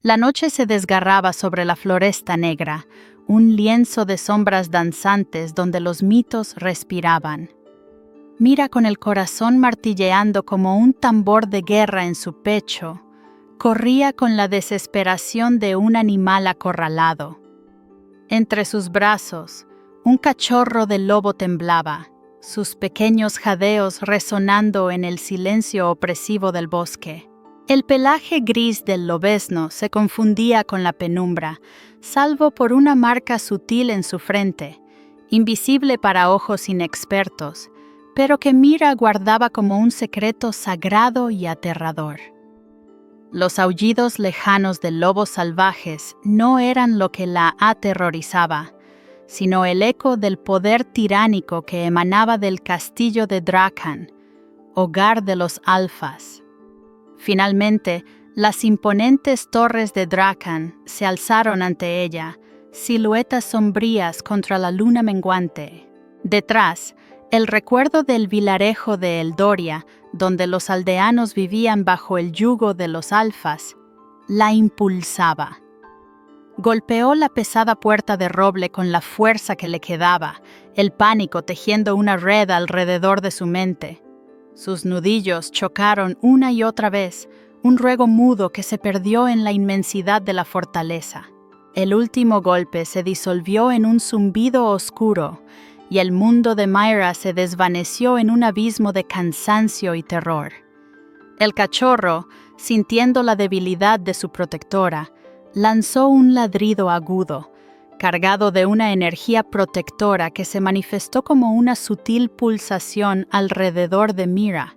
La noche se desgarraba sobre la floresta negra, un lienzo de sombras danzantes donde los mitos respiraban. Mira, con el corazón martilleando como un tambor de guerra en su pecho, corría con la desesperación de un animal acorralado. Entre sus brazos, un cachorro de lobo temblaba, sus pequeños jadeos resonando en el silencio opresivo del bosque. El pelaje gris del lobezno se confundía con la penumbra, salvo por una marca sutil en su frente, invisible para ojos inexpertos, pero que Mira guardaba como un secreto sagrado y aterrador. Los aullidos lejanos de lobos salvajes no eran lo que la aterrorizaba, sino el eco del poder tiránico que emanaba del castillo de Drakan, hogar de los alfas. Finalmente, las imponentes torres de Drakan se alzaron ante ella, siluetas sombrías contra la luna menguante. Detrás, el recuerdo del vilarejo de Eldoria, donde los aldeanos vivían bajo el yugo de los alfas, la impulsaba. Golpeó la pesada puerta de roble con la fuerza que le quedaba, el pánico tejiendo una red alrededor de su mente. Sus nudillos chocaron una y otra vez, un ruego mudo que se perdió en la inmensidad de la fortaleza. El último golpe se disolvió en un zumbido oscuro, y el mundo de Myra se desvaneció en un abismo de cansancio y terror. El cachorro, sintiendo la debilidad de su protectora, lanzó un ladrido agudo, cargado de una energía protectora que se manifestó como una sutil pulsación alrededor de Mira,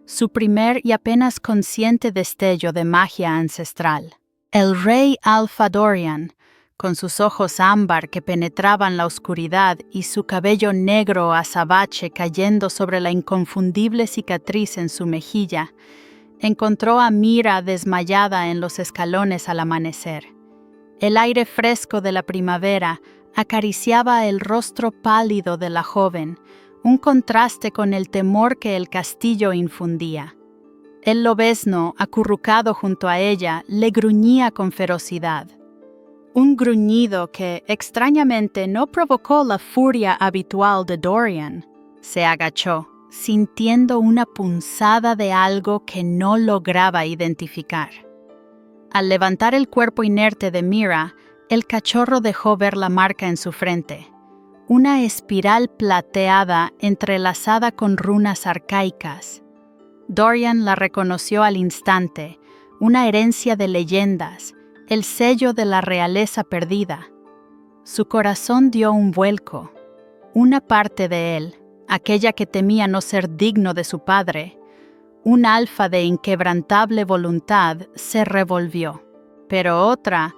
su primer y apenas consciente destello de magia ancestral. El rey Alfa Dorian, con sus ojos ámbar que penetraban la oscuridad y su cabello negro azabache cayendo sobre la inconfundible cicatriz en su mejilla, encontró a Mira desmayada en los escalones al amanecer. El aire fresco de la primavera acariciaba el rostro pálido de la joven, un contraste con el temor que el castillo infundía. El lobezno, acurrucado junto a ella, le gruñía con ferocidad. Un gruñido que, extrañamente, no provocó la furia habitual de Dorian. Se agachó, sintiendo una punzada de algo que no lograba identificar. Al levantar el cuerpo inerte de Mira, el cachorro dejó ver la marca en su frente, una espiral plateada entrelazada con runas arcaicas. Dorian la reconoció al instante, una herencia de leyendas, el sello de la realeza perdida. Su corazón dio un vuelco. Una parte de él, aquella que temía no ser digno de su padre, un alfa de inquebrantable voluntad, se revolvió. Pero otra,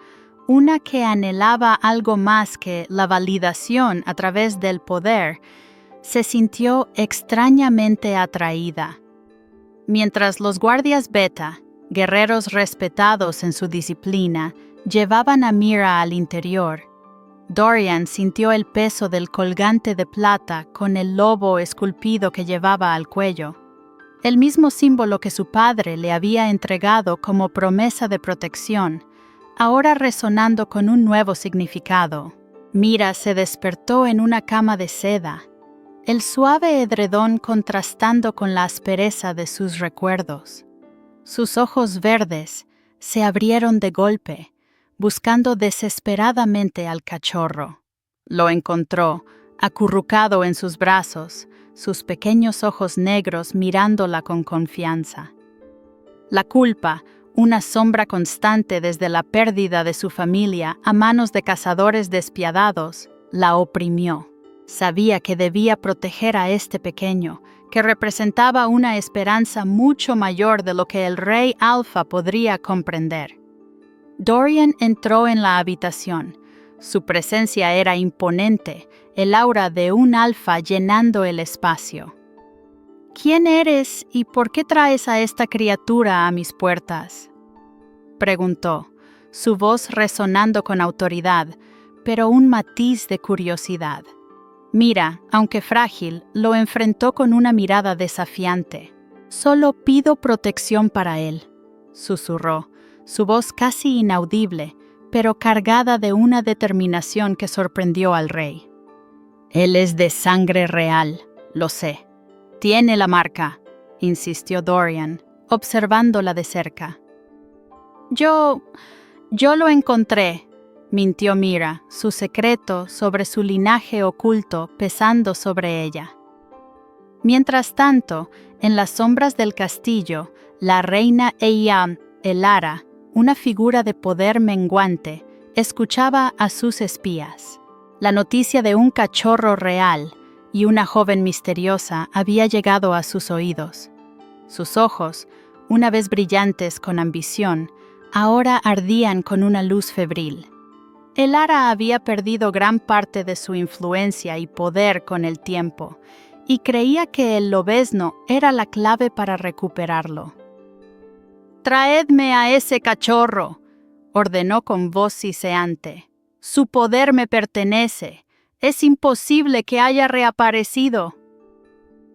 una que anhelaba algo más que la validación a través del poder, se sintió extrañamente atraída. Mientras los guardias Beta, guerreros respetados en su disciplina, llevaban a Mira al interior, Dorian sintió el peso del colgante de plata con el lobo esculpido que llevaba al cuello, el mismo símbolo que su padre le había entregado como promesa de protección, ahora resonando con un nuevo significado. Mira se despertó en una cama de seda, el suave edredón contrastando con la aspereza de sus recuerdos. Sus ojos verdes se abrieron de golpe, buscando desesperadamente al cachorro. Lo encontró, acurrucado en sus brazos, sus pequeños ojos negros mirándola con confianza. La culpa, una sombra constante desde la pérdida de su familia a manos de cazadores despiadados, la oprimió. Sabía que debía proteger a este pequeño, que representaba una esperanza mucho mayor de lo que el rey Alfa podría comprender. Dorian entró en la habitación. Su presencia era imponente, el aura de un alfa llenando el espacio. ¿Quién eres y por qué traes a esta criatura a mis puertas?, preguntó, su voz resonando con autoridad, pero un matiz de curiosidad. Mira, aunque frágil, lo enfrentó con una mirada desafiante. «Solo pido protección para él», susurró, su voz casi inaudible, pero cargada de una determinación que sorprendió al rey. «Él es de sangre real, lo sé. Tiene la marca», insistió Dorian, observándola de cerca. Yo lo encontré», mintió Mira, su secreto sobre su linaje oculto pesando sobre ella. Mientras tanto, en las sombras del castillo, la reina Eyam, Elara, una figura de poder menguante, escuchaba a sus espías. La noticia de un cachorro real y una joven misteriosa había llegado a sus oídos. Sus ojos, una vez brillantes con ambición, ahora ardían con una luz febril. Elara había perdido gran parte de su influencia y poder con el tiempo, y creía que el lobezno era la clave para recuperarlo. «Traedme a ese cachorro», ordenó con voz siseante. «Su poder me pertenece. Es imposible que haya reaparecido».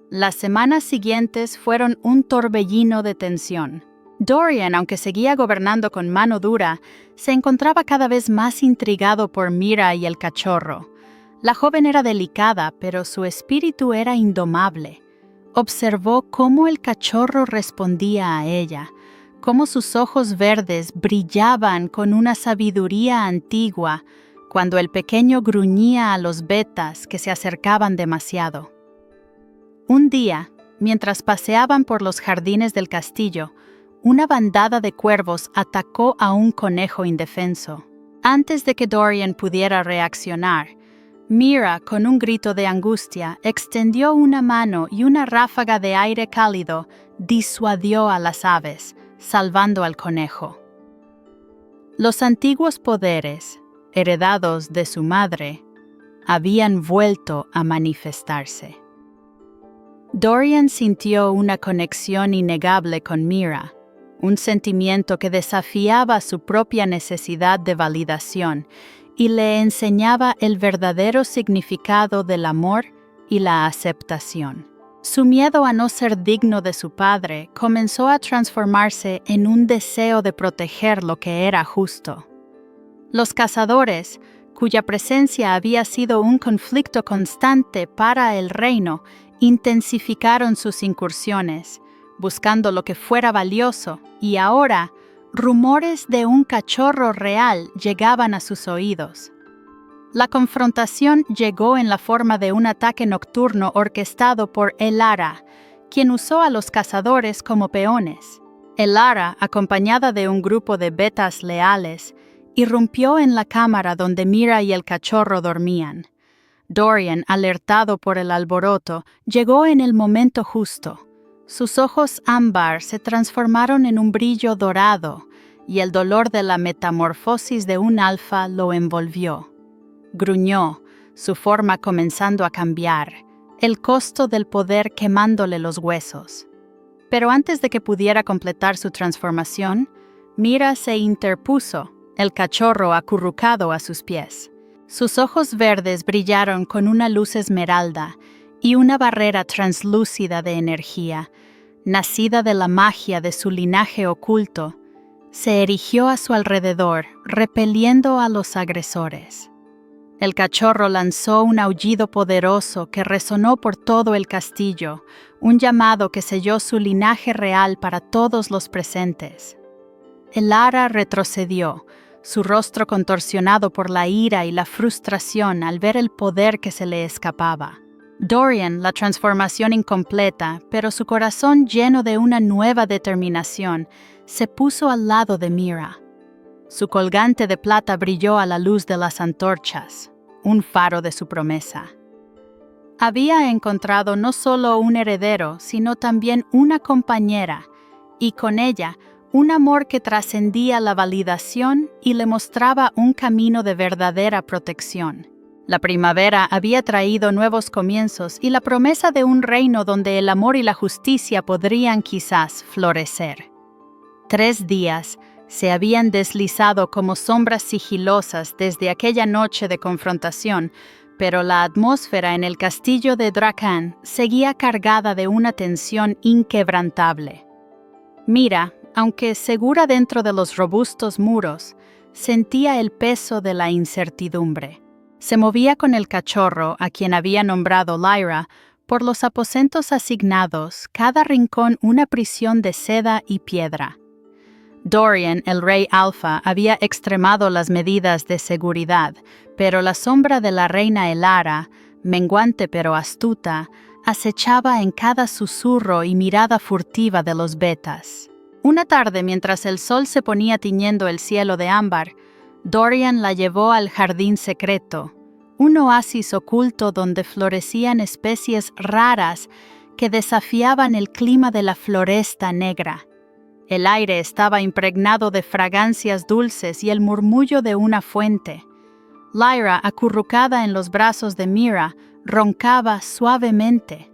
Las semanas siguientes fueron un torbellino de tensión. Dorian, aunque seguía gobernando con mano dura, se encontraba cada vez más intrigado por Mira y el cachorro. La joven era delicada, pero su espíritu era indomable. Observó cómo el cachorro respondía a ella, cómo sus ojos verdes brillaban con una sabiduría antigua cuando el pequeño gruñía a los betas que se acercaban demasiado. Un día, mientras paseaban por los jardines del castillo, una bandada de cuervos atacó a un conejo indefenso. Antes de que Dorian pudiera reaccionar, Mira, con un grito de angustia, extendió una mano y una ráfaga de aire cálido disuadió a las aves, salvando al conejo. Los antiguos poderes, heredados de su madre, habían vuelto a manifestarse. Dorian sintió una conexión innegable con Mira, un sentimiento que desafiaba su propia necesidad de validación y le enseñaba el verdadero significado del amor y la aceptación. Su miedo a no ser digno de su padre comenzó a transformarse en un deseo de proteger lo que era justo. Los cazadores, cuya presencia había sido un conflicto constante para el reino, intensificaron sus incursiones, buscando lo que fuera valioso, y ahora rumores de un cachorro real llegaban a sus oídos. La confrontación llegó en la forma de un ataque nocturno orquestado por Elara, quien usó a los cazadores como peones. Elara, acompañada de un grupo de betas leales, irrumpió en la cámara donde Mira y el cachorro dormían. Dorian, alertado por el alboroto, llegó en el momento justo. Sus ojos ámbar se transformaron en un brillo dorado, y el dolor de la metamorfosis de un alfa lo envolvió. Gruñó, su forma comenzando a cambiar, el costo del poder quemándole los huesos. Pero antes de que pudiera completar su transformación, Mira se interpuso, el cachorro acurrucado a sus pies. Sus ojos verdes brillaron con una luz esmeralda y una barrera translúcida de energía, nacida de la magia de su linaje oculto, se erigió a su alrededor, repeliendo a los agresores. El cachorro lanzó un aullido poderoso que resonó por todo el castillo, un llamado que selló su linaje real para todos los presentes. Elara retrocedió, su rostro contorsionado por la ira y la frustración al ver el poder que se le escapaba. Dorian, la transformación incompleta, pero su corazón lleno de una nueva determinación, se puso al lado de Mira. Su colgante de plata brilló a la luz de las antorchas, un faro de su promesa. Había encontrado no solo un heredero, sino también una compañera, y con ella, un amor que trascendía la validación y le mostraba un camino de verdadera protección. La primavera había traído nuevos comienzos y la promesa de un reino donde el amor y la justicia podrían quizás florecer. 3 días se habían deslizado como sombras sigilosas desde aquella noche de confrontación, pero la atmósfera en el castillo de Dracan seguía cargada de una tensión inquebrantable. Mira, Aunque segura dentro de los robustos muros, sentía el peso de la incertidumbre. Se movía con el cachorro, a quien había nombrado Lyra, por los aposentos asignados, cada rincón una prisión de seda y piedra. Dorian, el rey alfa, había extremado las medidas de seguridad, pero la sombra de la reina Elara, menguante pero astuta, acechaba en cada susurro y mirada furtiva de los betas. Una tarde, mientras el sol se ponía tiñendo el cielo de ámbar, Dorian la llevó al jardín secreto, un oasis oculto donde florecían especies raras que desafiaban el clima de la Floresta Negra. El aire estaba impregnado de fragancias dulces y el murmullo de una fuente. Lyra, acurrucada en los brazos de Mira, roncaba suavemente.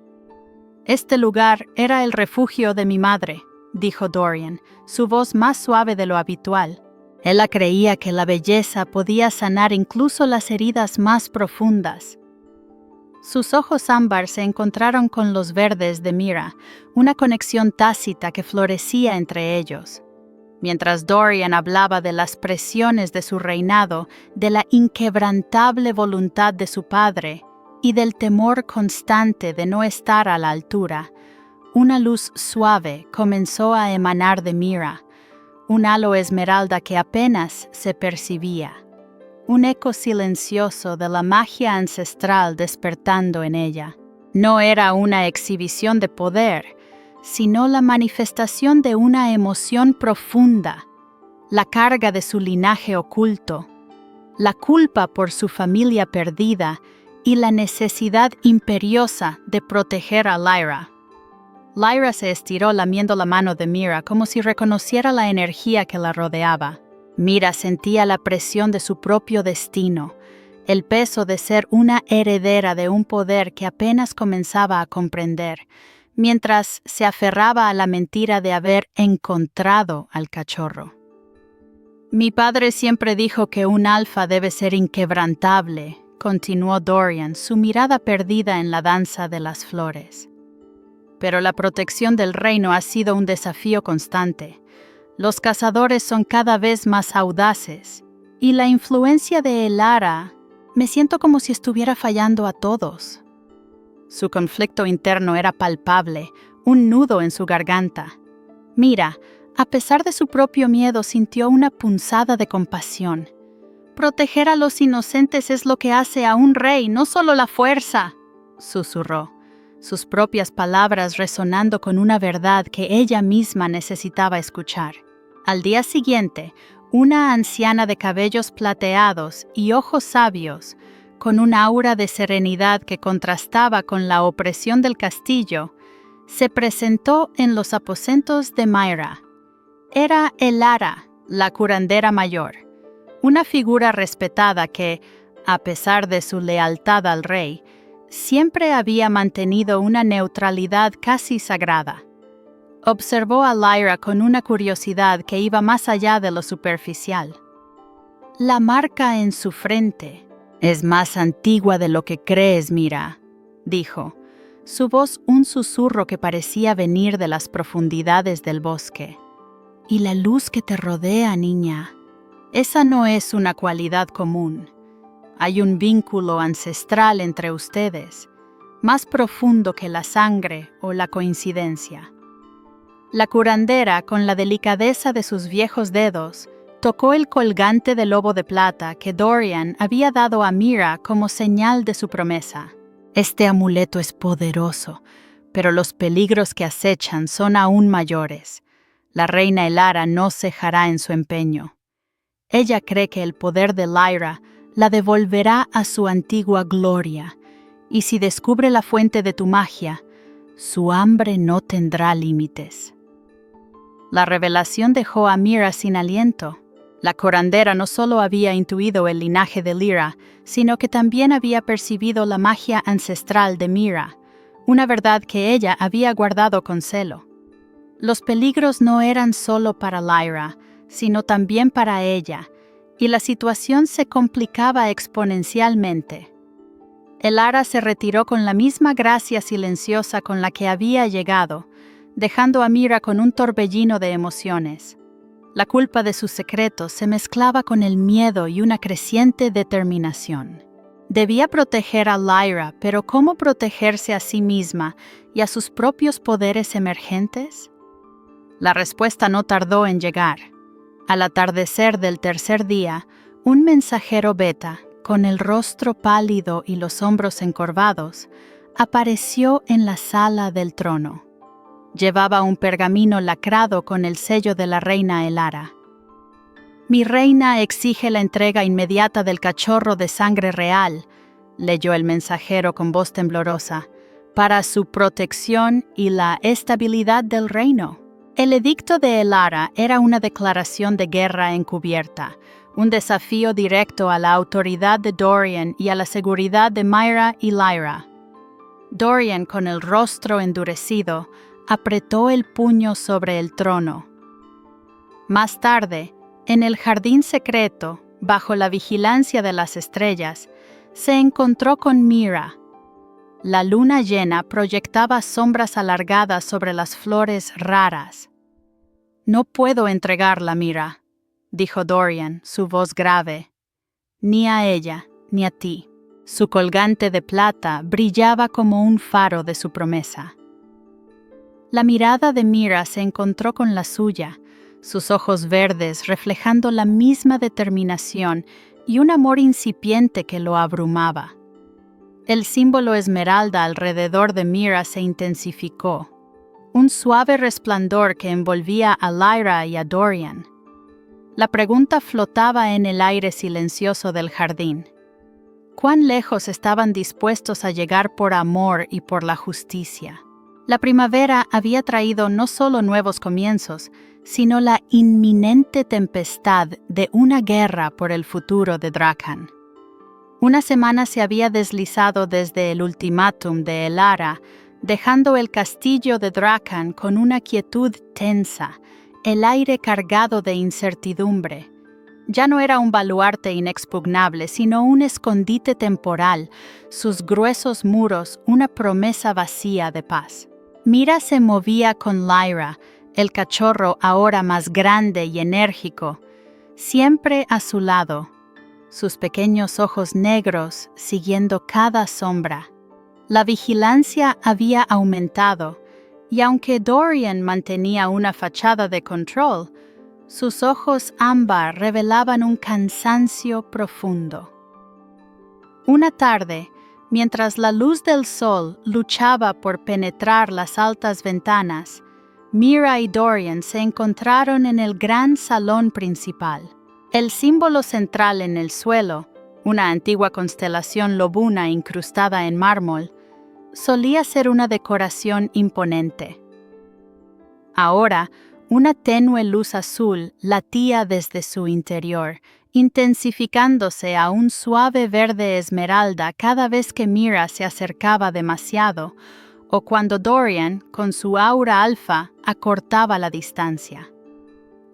«Este lugar era el refugio de mi madre», dijo Dorian, su voz más suave de lo habitual. Ella creía que la belleza podía sanar incluso las heridas más profundas. Sus ojos ámbar se encontraron con los verdes de Mira, una conexión tácita que florecía entre ellos. Mientras Dorian hablaba de las presiones de su reinado, de la inquebrantable voluntad de su padre y del temor constante de no estar a la altura, una luz suave comenzó a emanar de Mira, un halo esmeralda que apenas se percibía, un eco silencioso de la magia ancestral despertando en ella. No era una exhibición de poder, sino la manifestación de una emoción profunda, la carga de su linaje oculto, la culpa por su familia perdida y la necesidad imperiosa de proteger a Lyra. Lyra se estiró lamiendo la mano de Mira como si reconociera la energía que la rodeaba. Mira sentía la presión de su propio destino, el peso de ser una heredera de un poder que apenas comenzaba a comprender, mientras se aferraba a la mentira de haber encontrado al cachorro. «Mi padre siempre dijo que un alfa debe ser inquebrantable», continuó Dorian, su mirada perdida en la danza de las flores. «Pero la protección del reino ha sido un desafío constante. Los cazadores son cada vez más audaces, y la influencia de Elara, me siento como si estuviera fallando a todos». Su conflicto interno era palpable, un nudo en su garganta. Mira, a pesar de su propio miedo, sintió una punzada de compasión. «Proteger a los inocentes es lo que hace a un rey, no solo la fuerza», susurró, sus propias palabras resonando con una verdad que ella misma necesitaba escuchar. Al día siguiente, una anciana de cabellos plateados y ojos sabios, con un aura de serenidad que contrastaba con la opresión del castillo, se presentó en los aposentos de Myra. Era Elara, la curandera mayor, una figura respetada que, a pesar de su lealtad al rey, siempre había mantenido una neutralidad casi sagrada. Observó a Lyra con una curiosidad que iba más allá de lo superficial. «La marca en su frente es más antigua de lo que crees, Mira», dijo, su voz un susurro que parecía venir de las profundidades del bosque. «Y la luz que te rodea, niña, esa no es una cualidad común. Hay un vínculo ancestral entre ustedes, más profundo que la sangre o la coincidencia». La curandera, con la delicadeza de sus viejos dedos, tocó el colgante de lobo de plata que Dorian había dado a Mira como señal de su promesa. «Este amuleto es poderoso, pero los peligros que acechan son aún mayores. La reina Elara no cejará en su empeño. Ella cree que el poder de Lyra la devolverá a su antigua gloria, y si descubre la fuente de tu magia, su hambre no tendrá límites». La revelación dejó a Mira sin aliento. La curandera no solo había intuido el linaje de Lyra, sino que también había percibido la magia ancestral de Mira, una verdad que ella había guardado con celo. Los peligros no eran solo para Lyra, sino también para ella, y la situación se complicaba exponencialmente. Elara se retiró con la misma gracia silenciosa con la que había llegado, dejando a Mira con un torbellino de emociones. La culpa de sus secretos se mezclaba con el miedo y una creciente determinación. Debía proteger a Lyra, pero ¿cómo protegerse a sí misma y a sus propios poderes emergentes? La respuesta no tardó en llegar. Al atardecer del tercer día, un mensajero beta, con el rostro pálido y los hombros encorvados, apareció en la sala del trono. Llevaba un pergamino lacrado con el sello de la reina Elara. «Mi reina exige la entrega inmediata del cachorro de sangre real», leyó el mensajero con voz temblorosa, «para su protección y la estabilidad del reino». El edicto de Elara era una declaración de guerra encubierta, un desafío directo a la autoridad de Dorian y a la seguridad de Myra y Lyra. Dorian, con el rostro endurecido, apretó el puño sobre el trono. Más tarde, en el jardín secreto, bajo la vigilancia de las estrellas, se encontró con Mira. La luna llena proyectaba sombras alargadas sobre las flores raras. «No puedo entregarla, Mira», dijo Dorian, su voz grave. «Ni a ella, ni a ti». Su colgante de plata brillaba como un faro de su promesa. La mirada de Mira se encontró con la suya, sus ojos verdes reflejando la misma determinación y un amor incipiente que lo abrumaba. El símbolo esmeralda alrededor de Mira se intensificó, un suave resplandor que envolvía a Lyra y a Dorian. La pregunta flotaba en el aire silencioso del jardín. ¿Cuán lejos estaban dispuestos a llegar por amor y por la justicia? La primavera había traído no solo nuevos comienzos, sino la inminente tempestad de una guerra por el futuro de Dracan. Una semana se había deslizado desde el ultimátum de Elara, dejando el castillo de Dracan con una quietud tensa, el aire cargado de incertidumbre. Ya no era un baluarte inexpugnable, sino un escondite temporal, sus gruesos muros una promesa vacía de paz. Mira se movía con Lyra, el cachorro ahora más grande y enérgico, siempre a su lado, sus pequeños ojos negros siguiendo cada sombra. La vigilancia había aumentado, y aunque Dorian mantenía una fachada de control, sus ojos ámbar revelaban un cansancio profundo. Una tarde, mientras la luz del sol luchaba por penetrar las altas ventanas, Mira y Dorian se encontraron en el gran salón principal. El símbolo central en el suelo, una antigua constelación lobuna incrustada en mármol, solía ser una decoración imponente. Ahora, una tenue luz azul latía desde su interior, intensificándose a un suave verde esmeralda cada vez que Mira se acercaba demasiado, o cuando Dorian, con su aura alfa, acortaba la distancia.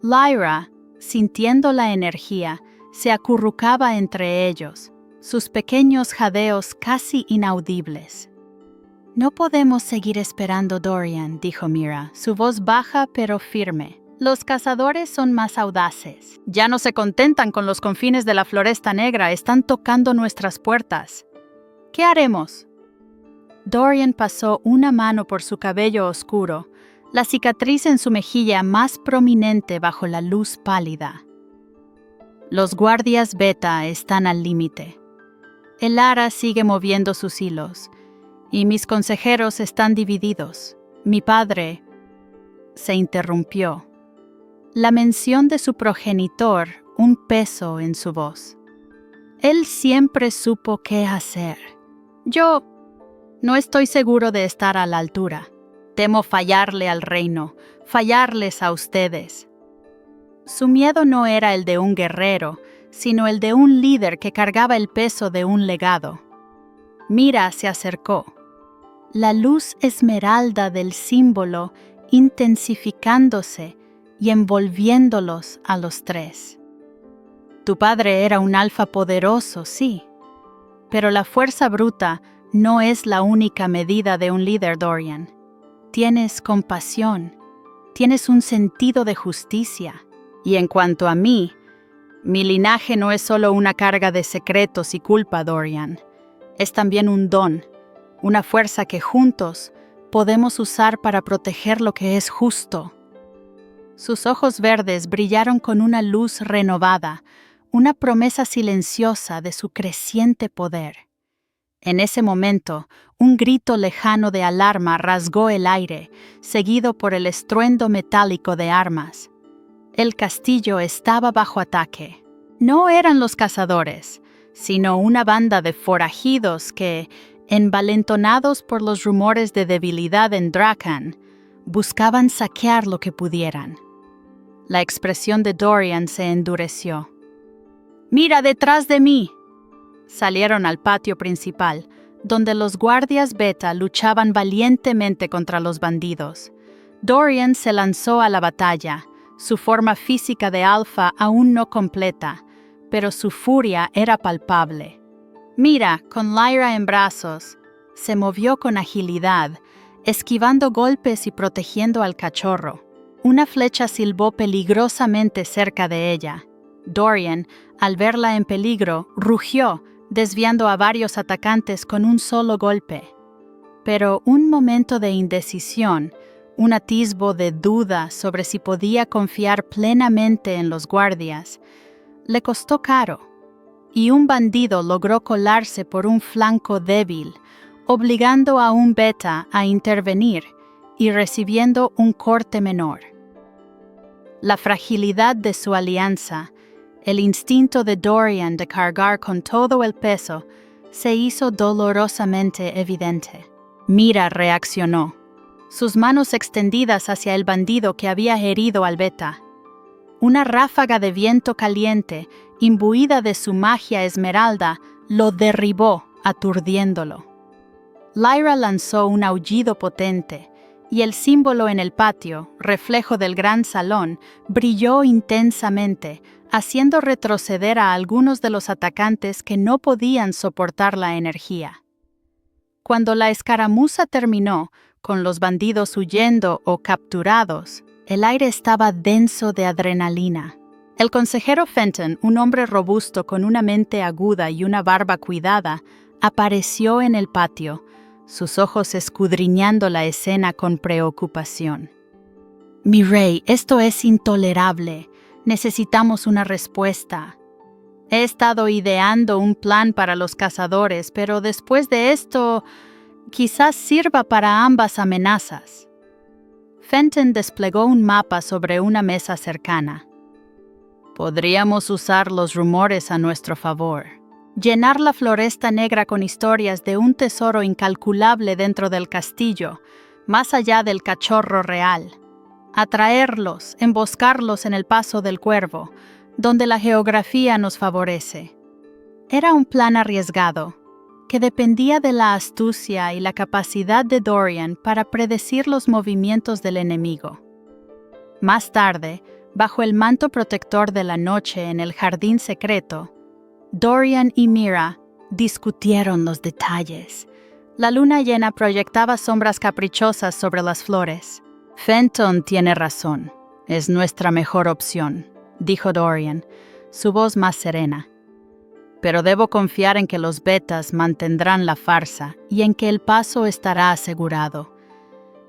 Lyra, sintiendo la energía, se acurrucaba entre ellos, sus pequeños jadeos casi inaudibles. «No podemos seguir esperando, Dorian», dijo Mira, su voz baja pero firme. «Los cazadores son más audaces. Ya no se contentan con los confines de la Floresta Negra, están tocando nuestras puertas. ¿Qué haremos?» Dorian pasó una mano por su cabello oscuro, la cicatriz en su mejilla más prominente bajo la luz pálida. «Los guardias beta están al límite. Elara sigue moviendo sus hilos, y mis consejeros están divididos. Mi padre…» Se interrumpió. La mención de su progenitor, un peso en su voz. «Él siempre supo qué hacer. Yo no estoy seguro de estar a la altura. Temo fallarle al reino, fallarles a ustedes». Su miedo no era el de un guerrero, sino el de un líder que cargaba el peso de un legado. Mira se acercó. La luz esmeralda del símbolo intensificándose y envolviéndolos a los tres. «Tu padre era un alfa poderoso, sí, pero la fuerza bruta no es la única medida de un líder, Dorian. tienes compasión, tienes un sentido de justicia. Y en cuanto a mí, mi linaje no es solo una carga de secretos y culpa, Dorian. Es también un don, una fuerza que juntos podemos usar para proteger lo que es justo. Sus ojos verdes brillaron con una luz renovada, una promesa silenciosa de su creciente poder. En ese momento, un grito lejano de alarma rasgó el aire, seguido por el estruendo metálico de armas. El castillo estaba bajo ataque. No eran los cazadores, sino una banda de forajidos que, envalentonados por los rumores de debilidad en Drakan, buscaban saquear lo que pudieran. La expresión de Dorian se endureció. «¡Mira detrás de mí!». Salieron al patio principal, donde los guardias Beta luchaban valientemente contra los bandidos. Dorian se lanzó a la batalla, su forma física de alfa aún no completa, pero su furia era palpable. Mira, con Lyra en brazos, se movió con agilidad, esquivando golpes y protegiendo al cachorro. Una flecha silbó peligrosamente cerca de ella. Dorian, al verla en peligro, rugió, desviando a varios atacantes con un solo golpe. Pero un momento de indecisión, un atisbo de duda sobre si podía confiar plenamente en los guardias, le costó caro, y un bandido logró colarse por un flanco débil, obligando a un Beta a intervenir y recibiendo un corte menor. La fragilidad de su alianza, el instinto de Dorian de cargar con todo el peso, se hizo dolorosamente evidente. Mira reaccionó, sus manos extendidas hacia el bandido que había herido al Beta. Una ráfaga de viento caliente, imbuida de su magia esmeralda, lo derribó, aturdiéndolo. Lyra lanzó un aullido potente, y el símbolo en el patio, reflejo del gran salón, brilló intensamente, haciendo retroceder a algunos de los atacantes que no podían soportar la energía. Cuando la escaramuza terminó, con los bandidos huyendo o capturados, el aire estaba denso de adrenalina. El consejero Fenton, un hombre robusto con una mente aguda y una barba cuidada, apareció en el patio, sus ojos escudriñando la escena con preocupación. «Mi rey, esto es intolerable. Necesitamos una respuesta. He estado ideando un plan para los cazadores, pero después de esto, quizás sirva para ambas amenazas». Fenton desplegó un mapa sobre una mesa cercana. «Podríamos usar los rumores a nuestro favor. Llenar la Floresta Negra con historias de un tesoro incalculable dentro del castillo, más allá del cachorro real. Atraerlos, emboscarlos en el Paso del Cuervo, donde la geografía nos favorece». Era un plan arriesgado, que dependía de la astucia y la capacidad de Dorian para predecir los movimientos del enemigo. Más tarde, bajo el manto protector de la noche en el jardín secreto, Dorian y Mira discutieron los detalles. La luna llena proyectaba sombras caprichosas sobre las flores. «Fenton tiene razón. Es nuestra mejor opción», dijo Dorian, su voz más serena. «Pero debo confiar en que los Betas mantendrán la farsa y en que el paso estará asegurado.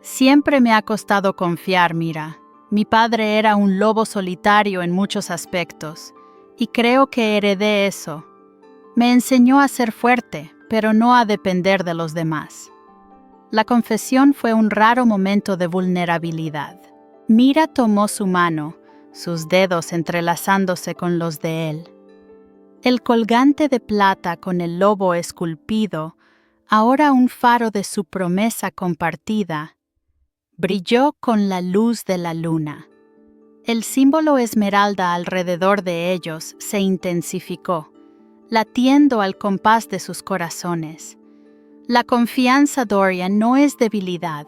Siempre me ha costado confiar, Mira. Mi padre era un lobo solitario en muchos aspectos, y creo que heredé eso. Me enseñó a ser fuerte, pero no a depender de los demás». La confesión fue un raro momento de vulnerabilidad. Mira tomó su mano, sus dedos entrelazándose con los de él. El colgante de plata con el lobo esculpido, ahora un faro de su promesa compartida, brilló con la luz de la luna. El símbolo esmeralda alrededor de ellos se intensificó, latiendo al compás de sus corazones. La confianza, Dorian, no es debilidad,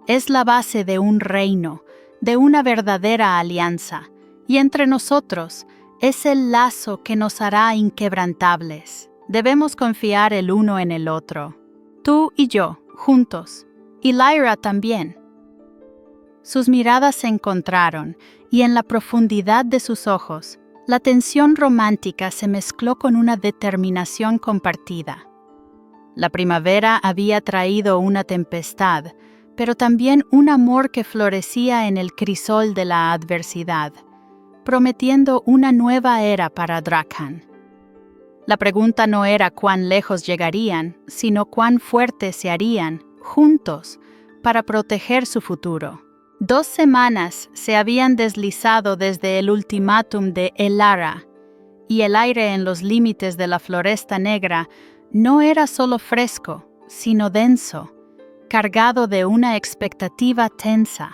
es la base de un reino, de una verdadera alianza, y entre nosotros es el lazo que nos hará inquebrantables. Debemos confiar el uno en el otro, tú y yo, juntos, y Lyra también. Sus miradas se encontraron, y en la profundidad de sus ojos, la tensión romántica se mezcló con una determinación compartida. La primavera había traído una tempestad, pero también un amor que florecía en el crisol de la adversidad, prometiendo una nueva era para Drakhan. La pregunta no era cuán lejos llegarían, sino cuán fuertes se harían, juntos, para proteger su futuro. 2 semanas se habían deslizado desde el ultimátum de Elara, y el aire en los límites de la Floresta Negra no era solo fresco, sino denso, cargado de una expectativa tensa.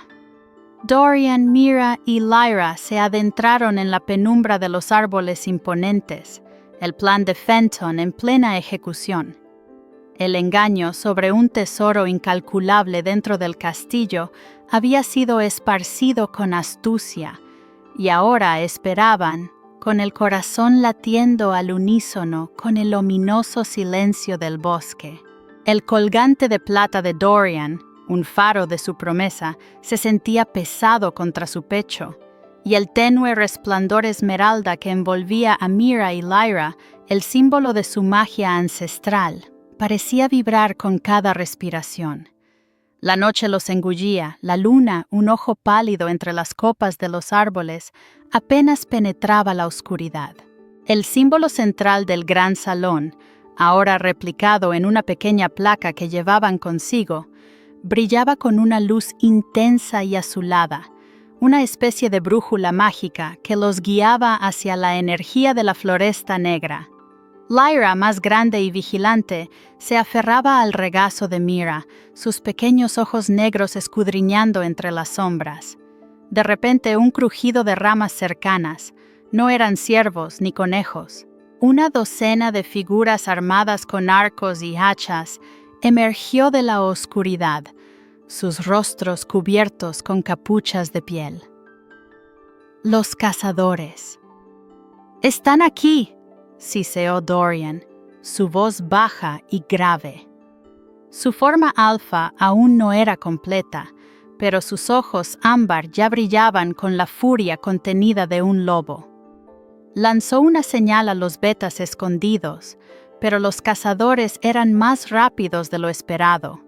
Dorian, Mira y Lyra se adentraron en la penumbra de los árboles imponentes, el plan de Fenton en plena ejecución. El engaño sobre un tesoro incalculable dentro del castillo había sido esparcido con astucia, y ahora esperaban, con el corazón latiendo al unísono con el ominoso silencio del bosque. El colgante de plata de Dorian, un faro de su promesa, se sentía pesado contra su pecho, y el tenue resplandor esmeralda que envolvía a Mira y Lyra, el símbolo de su magia ancestral, parecía vibrar con cada respiración. La noche los engullía, la luna, un ojo pálido entre las copas de los árboles, apenas penetraba la oscuridad. El símbolo central del gran salón, ahora replicado en una pequeña placa que llevaban consigo, brillaba con una luz intensa y azulada, una especie de brújula mágica que los guiaba hacia la energía de la Floresta Negra. Lyra, más grande y vigilante, se aferraba al regazo de Mira, sus pequeños ojos negros escudriñando entre las sombras. De repente, un crujido de ramas cercanas. No eran ciervos ni conejos. Una docena de figuras armadas con arcos y hachas emergió de la oscuridad, sus rostros cubiertos con capuchas de piel. Los cazadores. «¡Están aquí!», siseó Dorian, su voz baja y grave. Su forma alfa aún no era completa, pero sus ojos ámbar ya brillaban con la furia contenida de un lobo. Lanzó una señal a los betas escondidos, pero los cazadores eran más rápidos de lo esperado.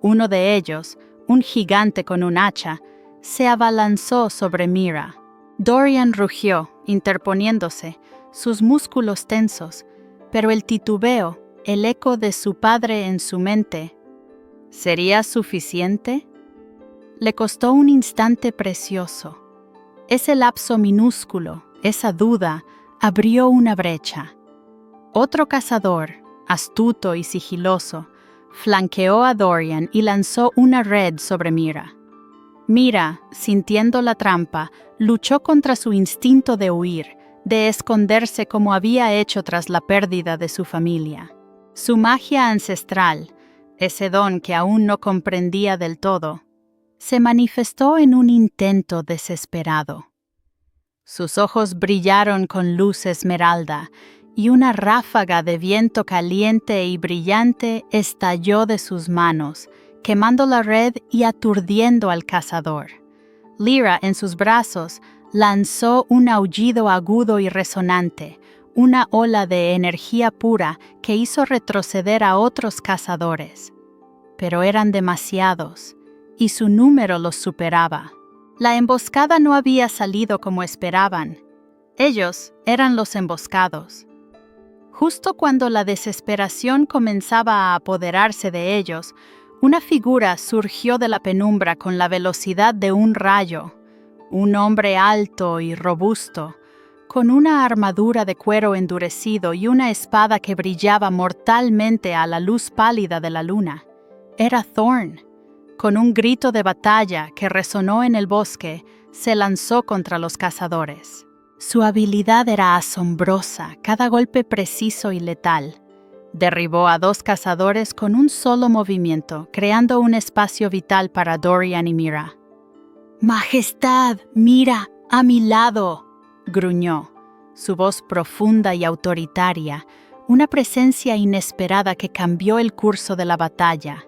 Uno de ellos, un gigante con un hacha, se abalanzó sobre Mira. Dorian rugió, interponiéndose, sus músculos tensos, pero el titubeo, el eco de su padre en su mente, ¿sería suficiente? Le costó un instante precioso. Ese lapso minúsculo, esa duda, abrió una brecha. Otro cazador, astuto y sigiloso, flanqueó a Dorian y lanzó una red sobre Mira. Mira, sintiendo la trampa, luchó contra su instinto de huir, de esconderse como había hecho tras la pérdida de su familia. Su magia ancestral, ese don que aún no comprendía del todo, se manifestó en un intento desesperado. Sus ojos brillaron con luz esmeralda, y una ráfaga de viento caliente y brillante estalló de sus manos, quemando la red y aturdiendo al cazador. Lyra, en sus brazos, lanzó un aullido agudo y resonante, una ola de energía pura que hizo retroceder a otros cazadores. Pero eran demasiados, y su número los superaba. La emboscada no había salido como esperaban. Ellos eran los emboscados. Justo cuando la desesperación comenzaba a apoderarse de ellos, una figura surgió de la penumbra con la velocidad de un rayo. Un hombre alto y robusto, con una armadura de cuero endurecido y una espada que brillaba mortalmente a la luz pálida de la luna. Era Thorn. Con un grito de batalla que resonó en el bosque, se lanzó contra los cazadores. Su habilidad era asombrosa, cada golpe preciso y letal. Derribó a 2 cazadores con un solo movimiento, creando un espacio vital para Dorian y Mira. «¡Majestad, Mira, a mi lado!», gruñó, su voz profunda y autoritaria, una presencia inesperada que cambió el curso de la batalla.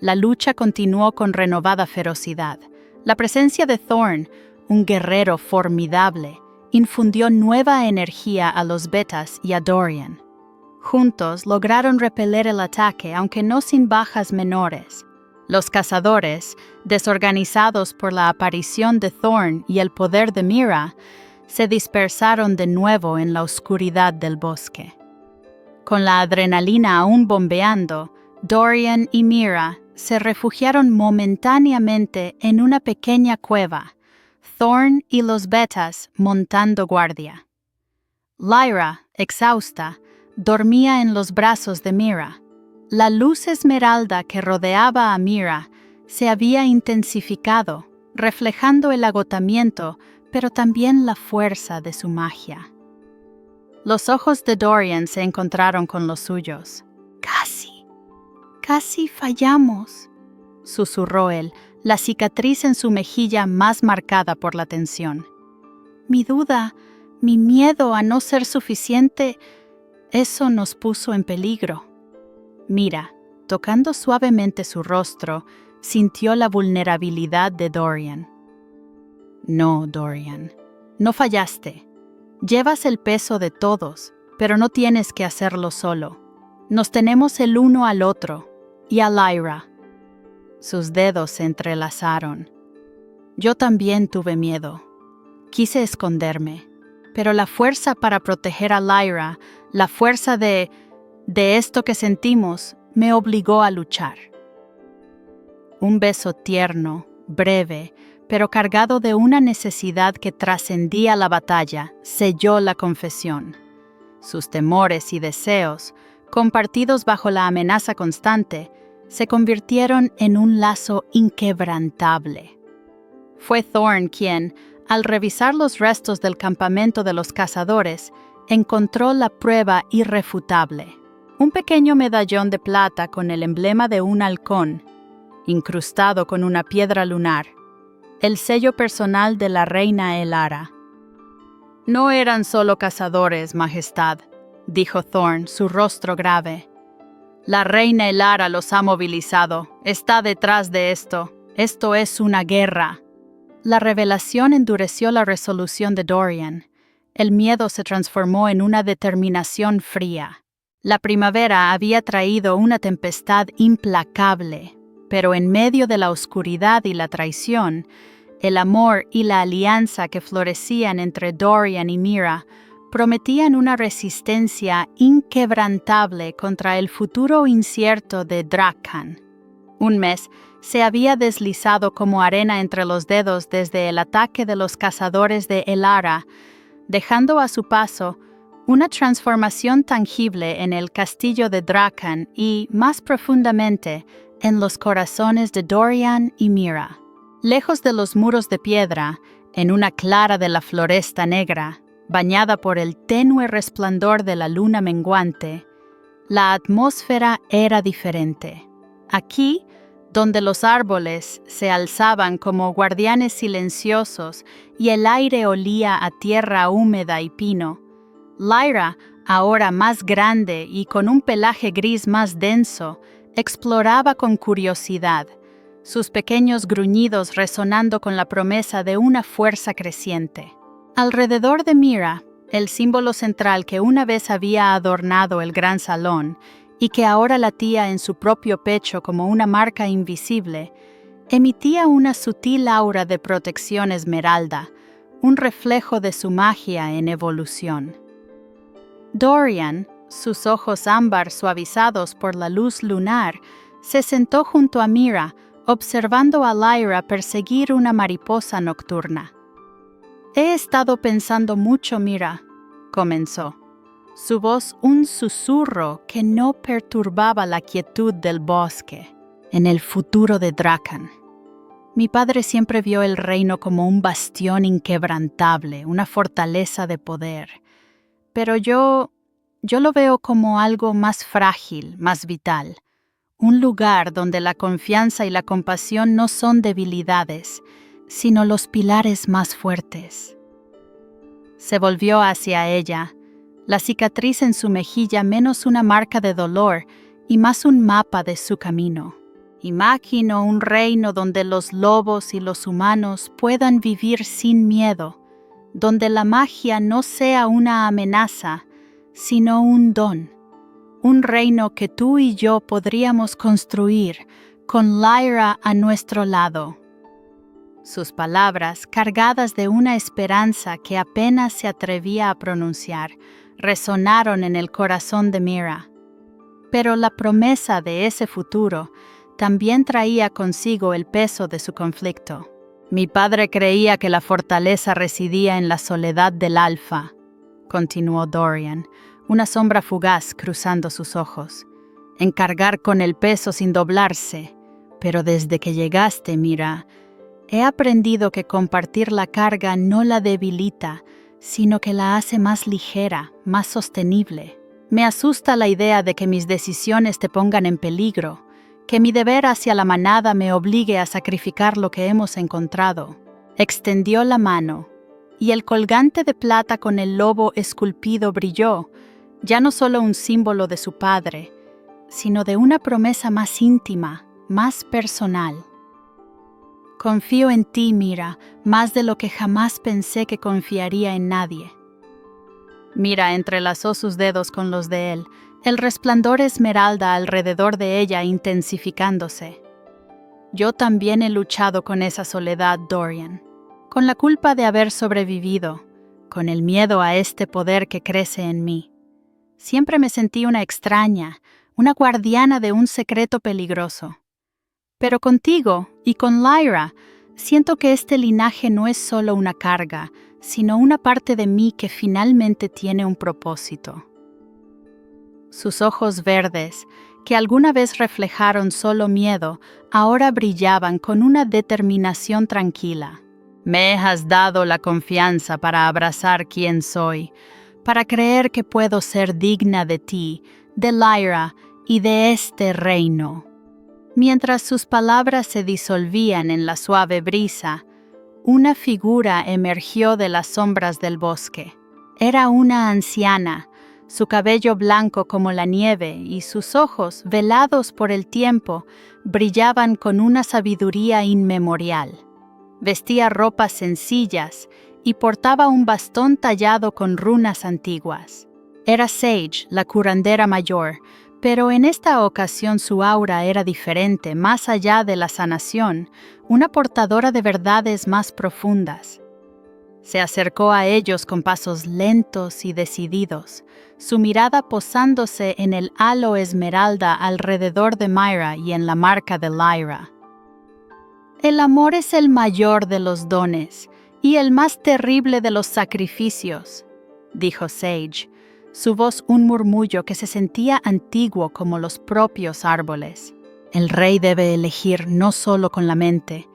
La lucha continuó con renovada ferocidad. La presencia de Thorn, un guerrero formidable, infundió nueva energía a los Betas y a Dorian. Juntos lograron repeler el ataque, aunque no sin bajas menores. Los cazadores, desorganizados por la aparición de Thorn y el poder de Mira, se dispersaron de nuevo en la oscuridad del bosque. Con la adrenalina aún bombeando, Dorian y Mira se refugiaron momentáneamente en una pequeña cueva, Thorn y los Betas montando guardia. Lyra, exhausta, dormía en los brazos de Mira. La luz esmeralda que rodeaba a Mira se había intensificado, reflejando el agotamiento, pero también la fuerza de su magia. Los ojos de Dorian se encontraron con los suyos. Casi fallamos, susurró él, la cicatriz en su mejilla más marcada por la tensión. Mi duda, mi miedo a no ser suficiente, eso nos puso en peligro. Mira, tocando suavemente su rostro, sintió la vulnerabilidad de Dorian. No, Dorian, no fallaste. Llevas el peso de todos, pero no tienes que hacerlo solo. Nos tenemos el uno al otro, y a Lyra. Sus dedos se entrelazaron. Yo también tuve miedo. Quise esconderme, pero la fuerza para proteger a Lyra, la fuerza de esto que sentimos, me obligó a luchar. Un beso tierno, breve, pero cargado de una necesidad que trascendía la batalla, selló la confesión. Sus temores y deseos, compartidos bajo la amenaza constante, se convirtieron en un lazo inquebrantable. Fue Thorn quien, al revisar los restos del campamento de los cazadores, encontró la prueba irrefutable: un pequeño medallón de plata con el emblema de un halcón, incrustado con una piedra lunar, el sello personal de la reina Elara. No eran solo cazadores, Majestad, dijo Thorn, su rostro grave. La reina Elara los ha movilizado. Está detrás de esto. Esto es una guerra. La revelación endureció la resolución de Dorian. El miedo se transformó en una determinación fría. La primavera había traído una tempestad implacable, pero en medio de la oscuridad y la traición, el amor y la alianza que florecían entre Dorian y Mira prometían una resistencia inquebrantable contra el futuro incierto de Drakhan. Un mes se había deslizado como arena entre los dedos desde el ataque de los cazadores de Elara, dejando a su paso una transformación tangible en el castillo de Drakhan y, más profundamente, en los corazones de Dorian y Mira. Lejos de los muros de piedra, en una clara de la Floresta Negra, bañada por el tenue resplandor de la luna menguante, la atmósfera era diferente. Aquí, donde los árboles se alzaban como guardianes silenciosos y el aire olía a tierra húmeda y pino, Lyra, ahora más grande y con un pelaje gris más denso, exploraba con curiosidad, sus pequeños gruñidos resonando con la promesa de una fuerza creciente. Alrededor de Mira, el símbolo central que una vez había adornado el gran salón y que ahora latía en su propio pecho como una marca invisible, emitía una sutil aura de protección esmeralda, un reflejo de su magia en evolución. Dorian, sus ojos ámbar suavizados por la luz lunar, se sentó junto a Mira, observando a Lyra perseguir una mariposa nocturna. He estado pensando mucho, Mira, comenzó. Su voz un susurro que no perturbaba la quietud del bosque, en el futuro de Drakhan. Mi padre siempre vio el reino como un bastión inquebrantable, una fortaleza de poder. Pero yo lo veo como algo más frágil, más vital. Un lugar donde la confianza y la compasión no son debilidades, sino los pilares más fuertes. Se volvió hacia ella, la cicatriz en su mejilla menos una marca de dolor y más un mapa de su camino. Imagino un reino donde los lobos y los humanos puedan vivir sin miedo, donde la magia no sea una amenaza, sino un don. Un reino que tú y yo podríamos construir con Lyra a nuestro lado. Sus palabras, cargadas de una esperanza que apenas se atrevía a pronunciar, resonaron en el corazón de Mira. Pero la promesa de ese futuro también traía consigo el peso de su conflicto. Mi padre creía que la fortaleza residía en la soledad del alfa, continuó Dorian, una sombra fugaz cruzando sus ojos. En cargar con el peso sin doblarse. Pero desde que llegaste, Mira, he aprendido que compartir la carga no la debilita, sino que la hace más ligera, más sostenible. Me asusta la idea de que mis decisiones te pongan en peligro, que mi deber hacia la manada me obligue a sacrificar lo que hemos encontrado. Extendió la mano, y el colgante de plata con el lobo esculpido brilló, ya no solo un símbolo de su padre, sino de una promesa más íntima, más personal. Confío en ti, Mira, más de lo que jamás pensé que confiaría en nadie. Mira entrelazó sus dedos con los de él, el resplandor esmeralda alrededor de ella intensificándose. Yo también he luchado con esa soledad, Dorian, con la culpa de haber sobrevivido, con el miedo a este poder que crece en mí. Siempre me sentí una extraña, una guardiana de un secreto peligroso. Pero contigo y con Lyra, siento que este linaje no es solo una carga, sino una parte de mí que finalmente tiene un propósito. Sus ojos verdes, que alguna vez reflejaron solo miedo, ahora brillaban con una determinación tranquila. Me has dado la confianza para abrazar quién soy, para creer que puedo ser digna de ti, de Lyra y de este reino. Mientras sus palabras se disolvían en la suave brisa, una figura emergió de las sombras del bosque. Era una anciana, su cabello blanco como la nieve y sus ojos, velados por el tiempo, brillaban con una sabiduría inmemorial. Vestía ropas sencillas y portaba un bastón tallado con runas antiguas. Era Sage, la curandera mayor, pero en esta ocasión su aura era diferente, más allá de la sanación, una portadora de verdades más profundas. Se acercó a ellos con pasos lentos y decididos, su mirada posándose en el halo esmeralda alrededor de Mira y en la marca de Lyra. El amor es el mayor de los dones y el más terrible de los sacrificios, dijo Sage, su voz un murmullo que se sentía antiguo como los propios árboles. El rey debe elegir no solo con la mente,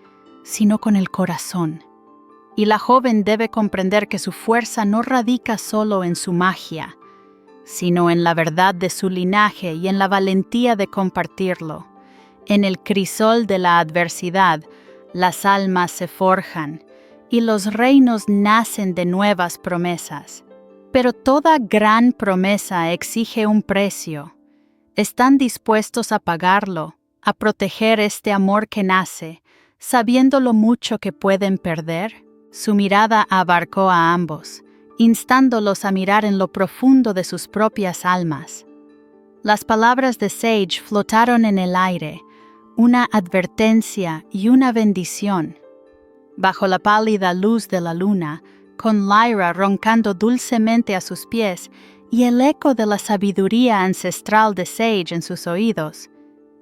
sino con el corazón. Y la joven debe comprender que su fuerza no radica solo en su magia, sino en la verdad de su linaje y en la valentía de compartirlo. En el crisol de la adversidad, las almas se forjan y los reinos nacen de nuevas promesas. Pero toda gran promesa exige un precio. ¿Están dispuestos a pagarlo, a proteger este amor que nace, sabiendo lo mucho que pueden perder? Su mirada abarcó a ambos, instándolos a mirar en lo profundo de sus propias almas. Las palabras de Sage flotaron en el aire, una advertencia y una bendición. Bajo la pálida luz de la luna, con Lyra roncando dulcemente a sus pies y el eco de la sabiduría ancestral de Sage en sus oídos,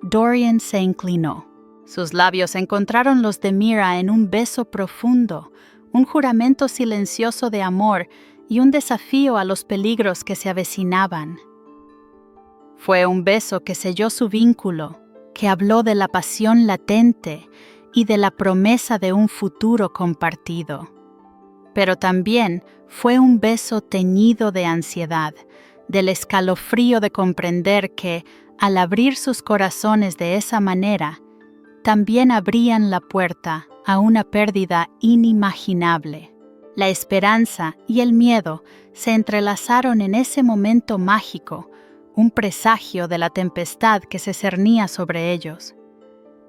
Dorian se inclinó. Sus labios encontraron los de Mira en un beso profundo, un juramento silencioso de amor y un desafío a los peligros que se avecinaban. Fue un beso que selló su vínculo, que habló de la pasión latente y de la promesa de un futuro compartido. Pero también fue un beso teñido de ansiedad, del escalofrío de comprender que, al abrir sus corazones de esa manera, también abrían la puerta a una pérdida inimaginable. La esperanza y el miedo se entrelazaron en ese momento mágico, un presagio de la tempestad que se cernía sobre ellos.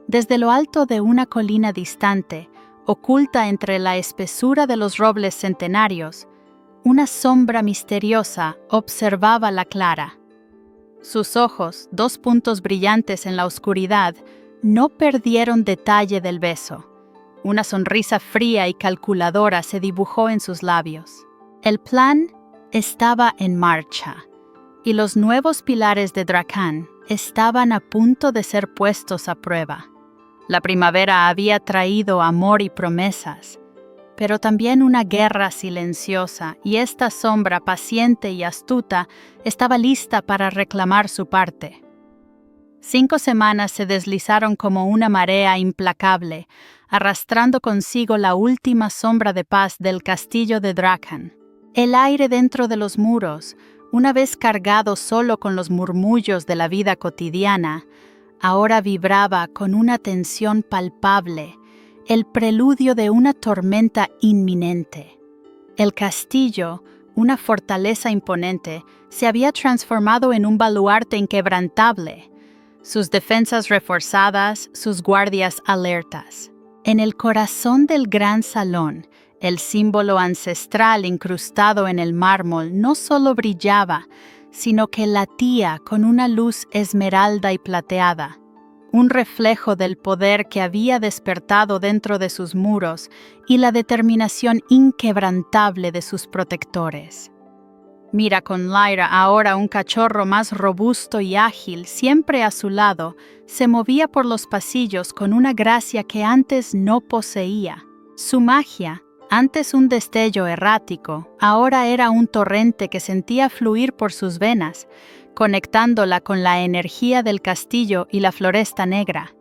Desde lo alto de una colina distante, oculta entre la espesura de los robles centenarios, una sombra misteriosa observaba la Clara. Sus ojos, 2 puntos brillantes en la oscuridad, no perdieron detalle del beso. Una sonrisa fría y calculadora se dibujó en sus labios. El plan estaba en marcha, y los nuevos pilares de Dracán estaban a punto de ser puestos a prueba. La primavera había traído amor y promesas, pero también una guerra silenciosa, y esta sombra paciente y astuta estaba lista para reclamar su parte. 5 semanas se deslizaron como una marea implacable, arrastrando consigo la última sombra de paz del castillo de Dracán. El aire dentro de los muros, una vez cargado solo con los murmullos de la vida cotidiana, ahora vibraba con una tensión palpable, el preludio de una tormenta inminente. El castillo, una fortaleza imponente, se había transformado en un baluarte inquebrantable, sus defensas reforzadas, sus guardias alertas. En el corazón del gran salón, el símbolo ancestral incrustado en el mármol no solo brillaba, sino que latía con una luz esmeralda y plateada, un reflejo del poder que había despertado dentro de sus muros y la determinación inquebrantable de sus protectores. Mira con Lyra, ahora un cachorro más robusto y ágil, siempre a su lado, se movía por los pasillos con una gracia que antes no poseía. Su magia, antes un destello errático, ahora era un torrente que sentía fluir por sus venas, conectándola con la energía del castillo y la floresta negra.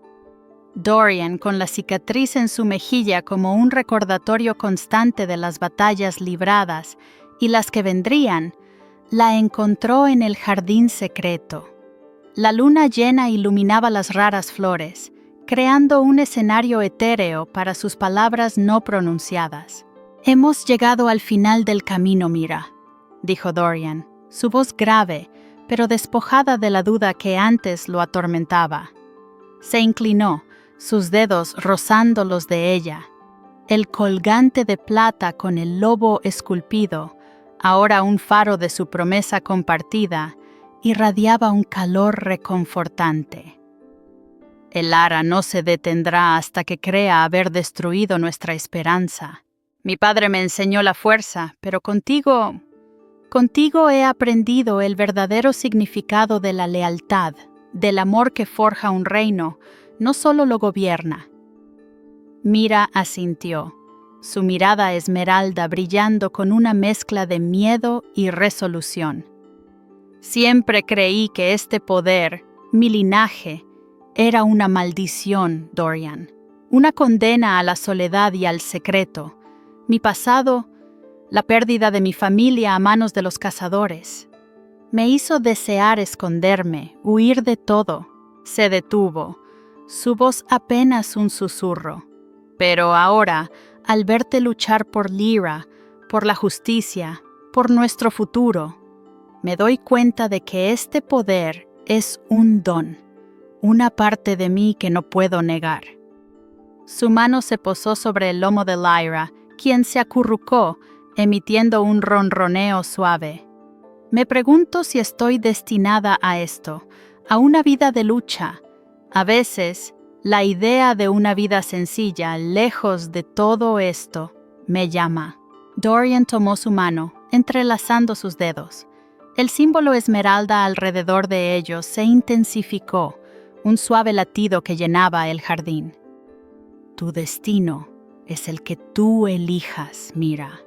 Dorian, con la cicatriz en su mejilla como un recordatorio constante de las batallas libradas y las que vendrían, la encontró en el jardín secreto. La luna llena iluminaba las raras flores, creando un escenario etéreo para sus palabras no pronunciadas. «Hemos llegado al final del camino, Mira», dijo Dorian, su voz grave, pero despojada de la duda que antes lo atormentaba. Se inclinó, sus dedos rozando los de ella. El colgante de plata con el lobo esculpido, ahora un faro de su promesa compartida, irradiaba un calor reconfortante. «El ara no se detendrá hasta que crea haber destruido nuestra esperanza. Mi padre me enseñó la fuerza, pero contigo he aprendido el verdadero significado de la lealtad, del amor que forja un reino, no solo lo gobierna». Mira asintió, su mirada esmeralda brillando con una mezcla de miedo y resolución. «Siempre creí que este poder, mi linaje, era una maldición, Dorian, una condena a la soledad y al secreto. Mi pasado, la pérdida de mi familia a manos de los cazadores, me hizo desear esconderme, huir de todo». Se detuvo, su voz apenas un susurro. «Pero ahora, al verte luchar por Lyra, por la justicia, por nuestro futuro, me doy cuenta de que este poder es un don, una parte de mí que no puedo negar». Su mano se posó sobre el lomo de Lyra, quien se acurrucó, emitiendo un ronroneo suave. «Me pregunto si estoy destinada a esto, a una vida de lucha. A veces, la idea de una vida sencilla, lejos de todo esto, me llama». Dorian tomó su mano, entrelazando sus dedos. El símbolo esmeralda alrededor de ellos se intensificó, un suave latido que llenaba el jardín. «Tu destino es el que tú elijas, Mira.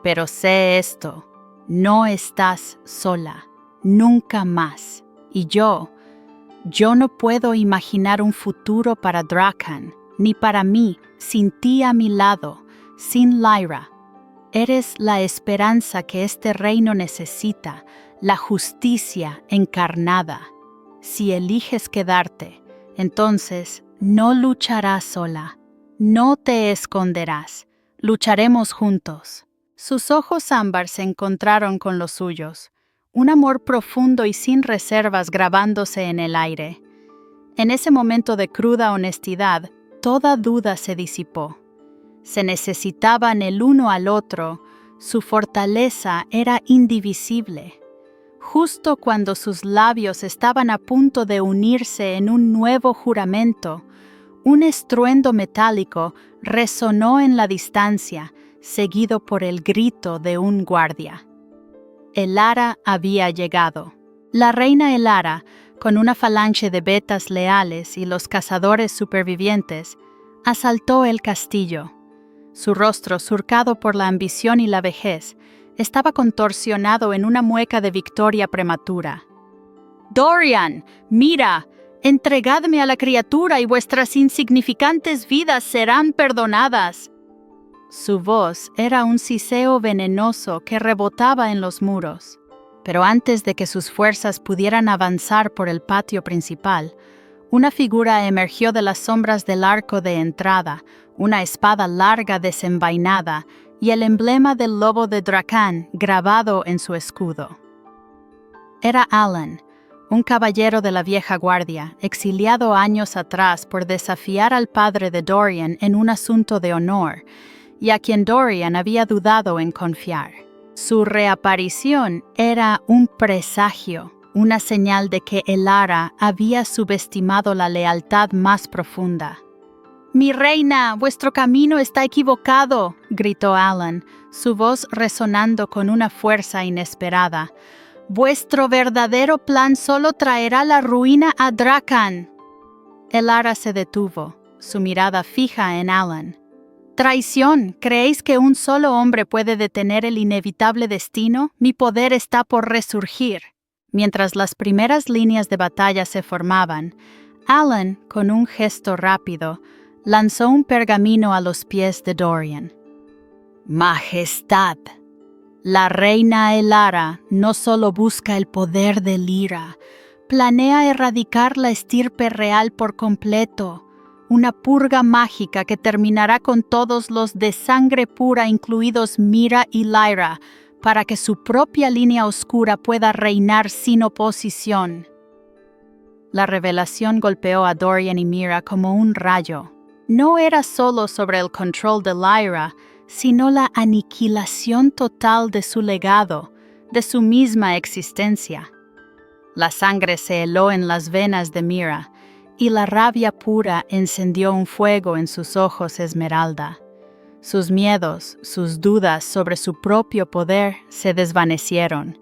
Pero sé esto, no estás sola, nunca más. Y yo no puedo imaginar un futuro para Dracán, ni para mí, sin ti a mi lado, sin Lyra. Eres la esperanza que este reino necesita, la justicia encarnada. Si eliges quedarte, entonces no lucharás sola, no te esconderás, lucharemos juntos». Sus ojos ámbar se encontraron con los suyos, un amor profundo y sin reservas grabándose en el aire. En ese momento de cruda honestidad, toda duda se disipó. Se necesitaban el uno al otro, su fortaleza era indivisible. Justo cuando sus labios estaban a punto de unirse en un nuevo juramento, un estruendo metálico resonó en la distancia, seguido por el grito de un guardia. Elara había llegado. La reina Elara, con una falange de betas leales y los cazadores supervivientes, asaltó el castillo. Su rostro, surcado por la ambición y la vejez, estaba contorsionado en una mueca de victoria prematura. «Dorian, mira, entregadme a la criatura y vuestras insignificantes vidas serán perdonadas». Su voz era un siseo venenoso que rebotaba en los muros. Pero antes de que sus fuerzas pudieran avanzar por el patio principal, una figura emergió de las sombras del arco de entrada, una espada larga desenvainada y el emblema del lobo de Dracán grabado en su escudo. Era Alan, un caballero de la vieja guardia, exiliado años atrás por desafiar al padre de Dorian en un asunto de honor, y a quien Dorian había dudado en confiar. Su reaparición era un presagio, una señal de que Elara había subestimado la lealtad más profunda. «Mi reina, vuestro camino está equivocado», gritó Alan, su voz resonando con una fuerza inesperada. «Vuestro verdadero plan solo traerá la ruina a Dracán». Elara se detuvo, su mirada fija en Alan. «Traición, ¿creéis que un solo hombre puede detener el inevitable destino? Mi poder está por resurgir». Mientras las primeras líneas de batalla se formaban, Alan, con un gesto rápido, lanzó un pergamino a los pies de Dorian. «Majestad, la reina Elara no solo busca el poder de Lyra, planea erradicar la estirpe real por completo, una purga mágica que terminará con todos los de sangre pura, incluidos Mira y Lyra, para que su propia línea oscura pueda reinar sin oposición». La revelación golpeó a Dorian y Mira como un rayo. No era solo sobre el control de Lyra, sino la aniquilación total de su legado, de su misma existencia. La sangre se heló en las venas de Mira, y la rabia pura encendió un fuego en sus ojos esmeralda. Sus miedos, sus dudas sobre su propio poder se desvanecieron.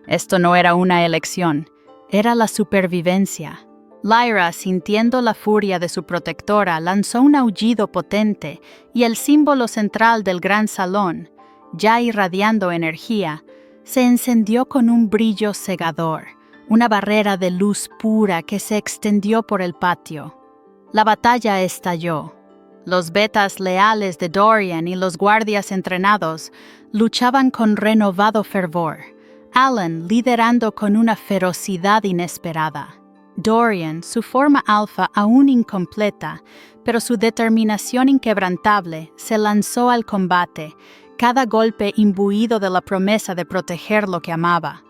Esto no era una elección, era la supervivencia. Lyra, sintiendo la furia de su protectora, lanzó un aullido potente y el símbolo central del gran salón, ya irradiando energía, se encendió con un brillo cegador, una barrera de luz pura que se extendió por el patio. La batalla estalló. Los betas leales de Dorian y los guardias entrenados luchaban con renovado fervor, Alan liderando con una ferocidad inesperada. Dorian, su forma alfa aún incompleta, pero su determinación inquebrantable, se lanzó al combate, cada golpe imbuido de la promesa de proteger lo que amaba.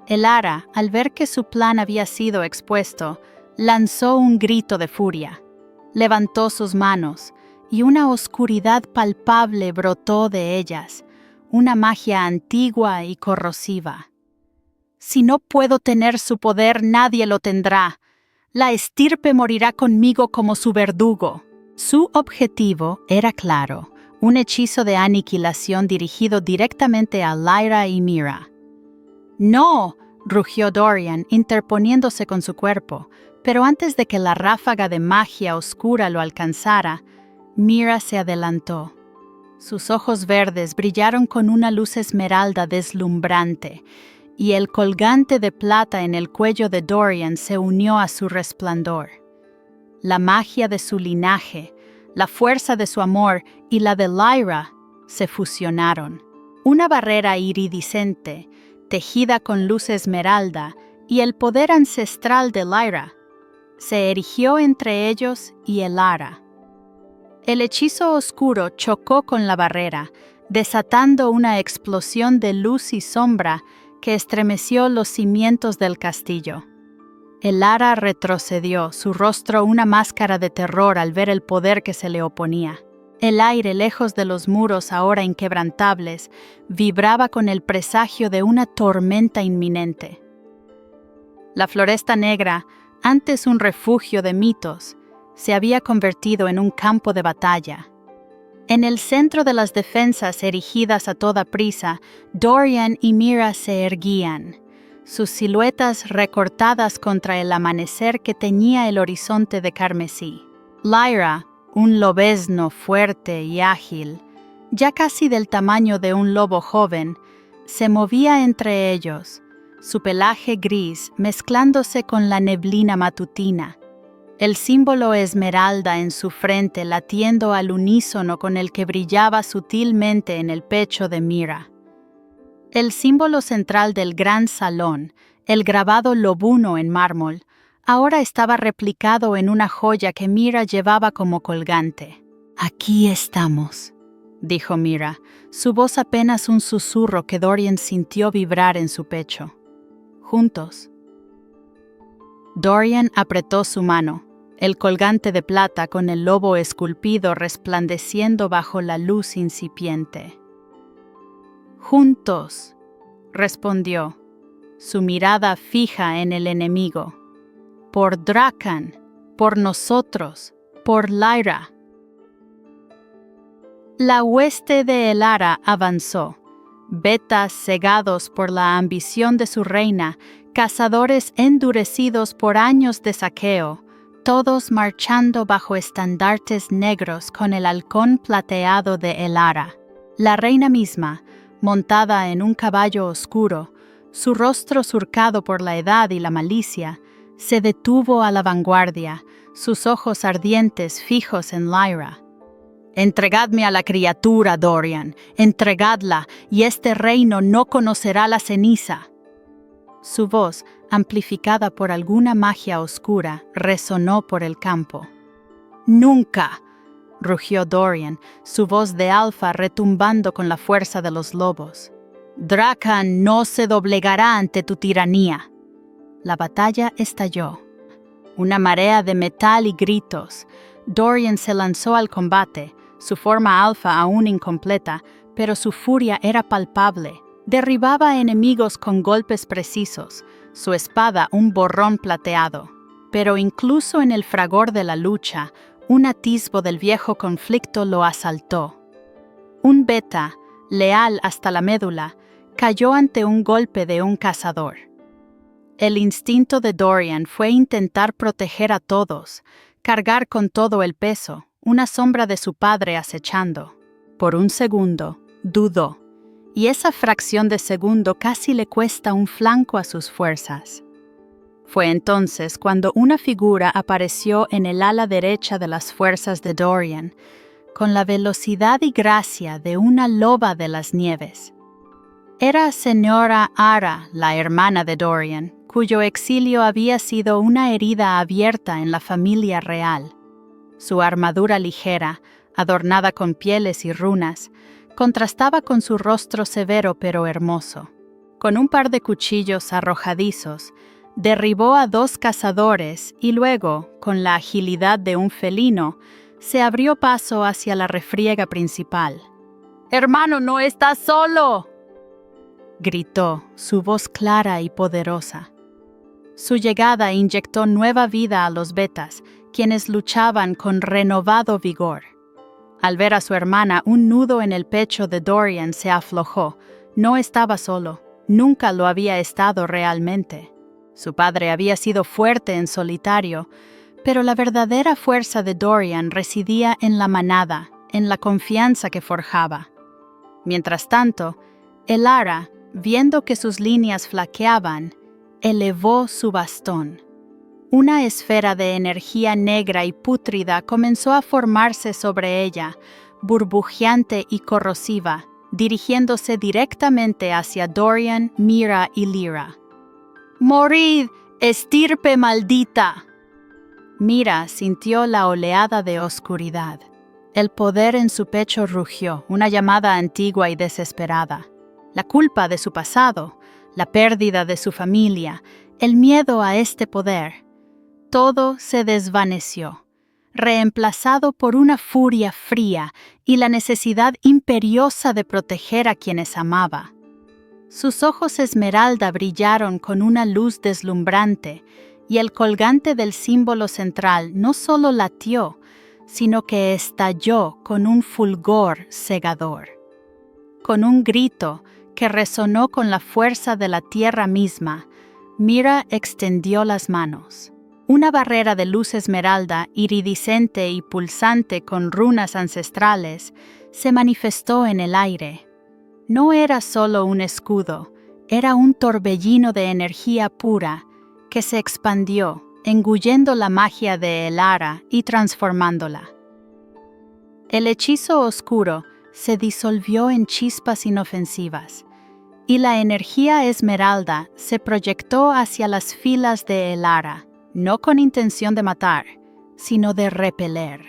Elara, al ver que su plan había sido expuesto, lanzó un grito de furia. Levantó sus manos, y una oscuridad palpable brotó de ellas, una magia antigua y corrosiva. «Si no puedo tener su poder, nadie lo tendrá. La estirpe morirá conmigo como su verdugo». Su objetivo era claro, un hechizo de aniquilación dirigido directamente a Lyra y Mira. «¡No!», rugió Dorian, interponiéndose con su cuerpo, pero antes de que la ráfaga de magia oscura lo alcanzara, Mira se adelantó. Sus ojos verdes brillaron con una luz esmeralda deslumbrante, y el colgante de plata en el cuello de Dorian se unió a su resplandor. La magia de su linaje, la fuerza de su amor y la de Lyra se fusionaron. Una barrera iridiscente, tejida con luz esmeralda, y el poder ancestral de Lyra se erigió entre ellos y Elara. El hechizo oscuro chocó con la barrera, desatando una explosión de luz y sombra que estremeció los cimientos del castillo. Elara retrocedió, su rostro una máscara de terror al ver el poder que se le oponía. El aire, lejos de los muros ahora inquebrantables, vibraba con el presagio de una tormenta inminente. La Floresta Negra, antes un refugio de mitos, se había convertido en un campo de batalla. En el centro de las defensas erigidas a toda prisa, Dorian y Mira se erguían, sus siluetas recortadas contra el amanecer que teñía el horizonte de carmesí. Lyra, un lobezno fuerte y ágil, ya casi del tamaño de un lobo joven, se movía entre ellos, su pelaje gris mezclándose con la neblina matutina, el símbolo esmeralda en su frente latiendo al unísono con el que brillaba sutilmente en el pecho de Mira. El símbolo central del gran salón, el grabado lobuno en mármol, ahora estaba replicado en una joya que Mira llevaba como colgante. «Aquí estamos», dijo Mira, su voz apenas un susurro que Dorian sintió vibrar en su pecho. «Juntos». Dorian apretó su mano, el colgante de plata con el lobo esculpido resplandeciendo bajo la luz incipiente. «Juntos», respondió, su mirada fija en el enemigo. «Por Drakan, por nosotros, por Lyra». La hueste de Elara avanzó. Betas cegados por la ambición de su reina, cazadores endurecidos por años de saqueo, todos marchando bajo estandartes negros con el halcón plateado de Elara. La reina misma, montada en un caballo oscuro, su rostro surcado por la edad y la malicia, se detuvo a la vanguardia, sus ojos ardientes fijos en Lyra. «Entregadme a la criatura, Dorian, entregadla, y este reino no conocerá la ceniza». Su voz, amplificada por alguna magia oscura, resonó por el campo. «Nunca», rugió Dorian, su voz de alfa retumbando con la fuerza de los lobos. «Drakan no se doblegará ante tu tiranía». La batalla estalló. Una marea de metal y gritos. Dorian se lanzó al combate, su forma alfa aún incompleta, pero su furia era palpable. Derribaba enemigos con golpes precisos, su espada un borrón plateado. Pero incluso en el fragor de la lucha, un atisbo del viejo conflicto lo asaltó. Un beta, leal hasta la médula, cayó ante un golpe de un cazador. El instinto de Dorian fue intentar proteger a todos, cargar con todo el peso, una sombra de su padre acechando. Por un segundo, dudó, y esa fracción de segundo casi le cuesta un flanco a sus fuerzas. Fue entonces cuando una figura apareció en el ala derecha de las fuerzas de Dorian, con la velocidad y gracia de una loba de las nieves. Era señora Ara, la hermana de Dorian, cuyo exilio había sido una herida abierta en la familia real. Su armadura ligera, adornada con pieles y runas, contrastaba con su rostro severo pero hermoso. Con un par de cuchillos arrojadizos, derribó a 2 cazadores y luego, con la agilidad de un felino, se abrió paso hacia la refriega principal. «¡Hermano, no estás solo!», gritó, su voz clara y poderosa. Su llegada inyectó nueva vida a los betas, quienes luchaban con renovado vigor. Al ver a su hermana, un nudo en el pecho de Dorian se aflojó. No estaba solo, nunca lo había estado realmente. Su padre había sido fuerte en solitario, pero la verdadera fuerza de Dorian residía en la manada, en la confianza que forjaba. Mientras tanto, Elara, viendo que sus líneas flaqueaban, elevó su bastón. Una esfera de energía negra y pútrida comenzó a formarse sobre ella, burbujeante y corrosiva, dirigiéndose directamente hacia Dorian, Mira y Lyra. «¡Morid, estirpe maldita!». Mira sintió la oleada de oscuridad. El poder en su pecho rugió, una llamada antigua y desesperada. La culpa de su pasado, la pérdida de su familia, El miedo a este poder, todo se desvaneció, reemplazado por una furia fría y la necesidad imperiosa de proteger a quienes amaba. Sus ojos esmeralda brillaron con una luz deslumbrante, y el colgante del símbolo central no solo latió, sino que estalló con un fulgor cegador. Con un grito que resonó con la fuerza de la tierra misma, Mira extendió las manos. Una barrera de luz esmeralda, iridiscente y pulsante con runas ancestrales, se manifestó en el aire. No era solo un escudo, era un torbellino de energía pura que se expandió, engullendo la magia de Elara y transformándola. El hechizo oscuro se disolvió en chispas inofensivas, y la energía esmeralda se proyectó hacia las filas de Elara, no con intención de matar, sino de repeler.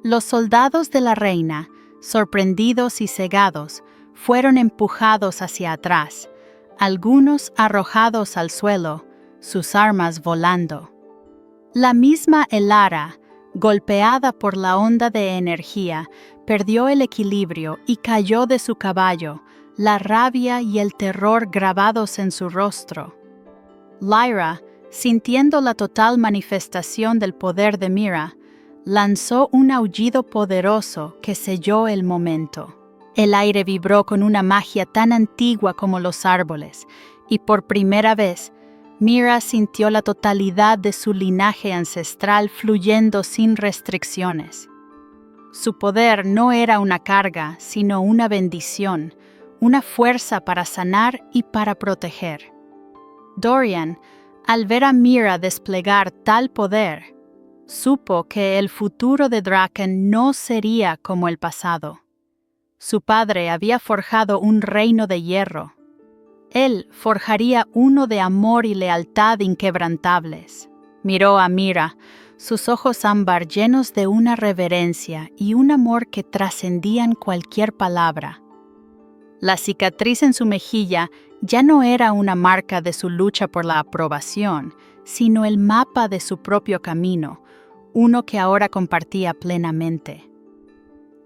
Los soldados de la reina, sorprendidos y cegados, fueron empujados hacia atrás, algunos arrojados al suelo, sus armas volando. La misma Elara, golpeada por la onda de energía, perdió el equilibrio y cayó de su caballo, la rabia y el terror grabados en su rostro. Lyra, sintiendo la total manifestación del poder de Mira, lanzó un aullido poderoso que selló el momento. El aire vibró con una magia tan antigua como los árboles, y por primera vez, Mira sintió la totalidad de su linaje ancestral fluyendo sin restricciones. Su poder no era una carga, sino una bendición, una fuerza para sanar y para proteger. Dorian, al ver a Mira desplegar tal poder, supo que el futuro de Draken no sería como el pasado. Su padre había forjado un reino de hierro. Él forjaría uno de amor y lealtad inquebrantables. Miró a Mira, sus ojos ámbar llenos de una reverencia y un amor que trascendían cualquier palabra. La cicatriz en su mejilla ya no era una marca de su lucha por la aprobación, sino el mapa de su propio camino, uno que ahora compartía plenamente.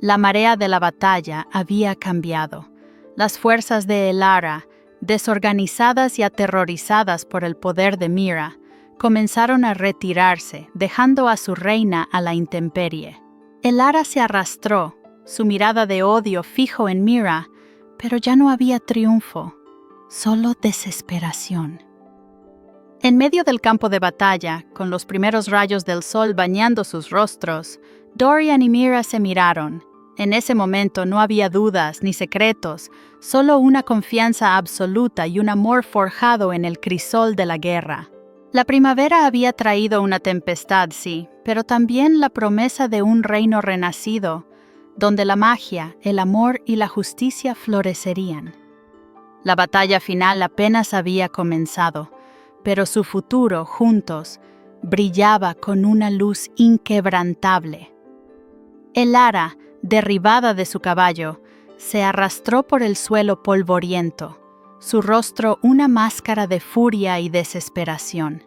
La marea de la batalla había cambiado. Las fuerzas de Elara, desorganizadas y aterrorizadas por el poder de Mira, comenzaron a retirarse, dejando a su reina a la intemperie. Elara se arrastró, su mirada de odio fijo en Mira, pero ya no había triunfo, solo desesperación. En medio del campo de batalla, con los primeros rayos del sol bañando sus rostros, Dorian y Mira se miraron. En ese momento no había dudas ni secretos, solo una confianza absoluta y un amor forjado en el crisol de la guerra. La primavera había traído una tempestad, sí, pero también la promesa de un reino renacido, donde la magia, el amor y la justicia florecerían. La batalla final apenas había comenzado, pero su futuro, juntos, brillaba con una luz inquebrantable. Elara, derribada de su caballo, se arrastró por el suelo polvoriento, su rostro una máscara de furia y desesperación.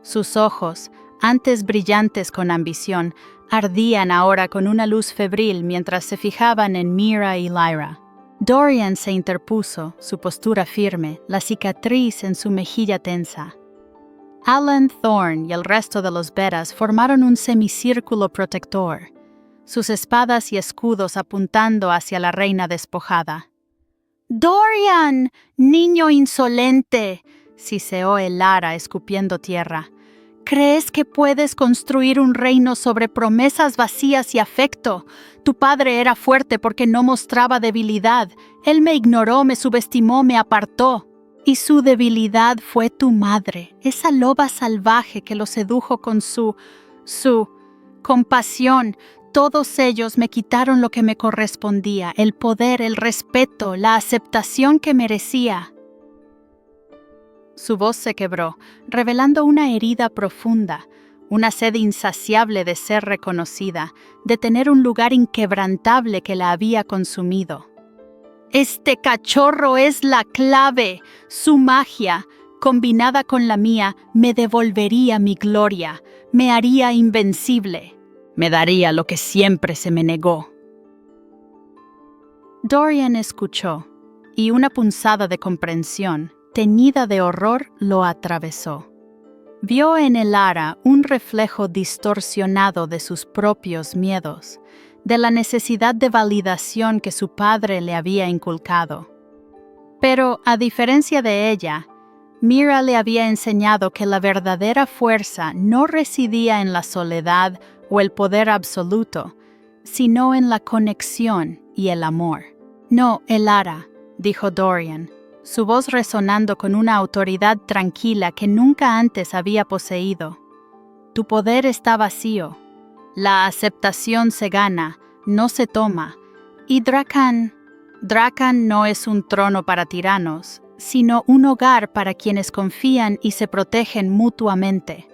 Sus ojos, antes brillantes con ambición, ardían ahora con una luz febril mientras se fijaban en Mira y Lyra. Dorian se interpuso, su postura firme, la cicatriz en su mejilla tensa. Alan Thorne y el resto de los Veras formaron un semicírculo protector, sus espadas y escudos apuntando hacia la reina despojada. «¡Dorian, niño insolente!», siseó Elara escupiendo tierra. «¿Crees que puedes construir un reino sobre promesas vacías y afecto? Tu padre era fuerte porque no mostraba debilidad. Él me ignoró, me subestimó, me apartó. Y su debilidad fue tu madre, esa loba salvaje que lo sedujo con su compasión. Todos ellos me quitaron lo que me correspondía, el poder, el respeto, la aceptación que merecía». Su voz se quebró, revelando una herida profunda, una sed insaciable de ser reconocida, de tener un lugar inquebrantable que la había consumido. «Este cachorro es la clave, su magia. combinada con la mía, me devolvería mi gloria, me haría invencible, me daría lo que siempre se me negó. Dorian escuchó, y una punzada de comprensión, teñida de horror, lo atravesó. Vio en Elara un reflejo distorsionado de sus propios miedos, de la necesidad de validación que su padre le había inculcado. Pero, a diferencia de ella, Mira le había enseñado que la verdadera fuerza no residía en la soledad o el poder absoluto, sino en la conexión y el amor. «No, Elara», dijo Dorian, su voz resonando con una autoridad tranquila que nunca antes había poseído. «Tu poder está vacío. La aceptación se gana, no se toma. Y Drakan no es un trono para tiranos, sino un hogar para quienes confían y se protegen mutuamente».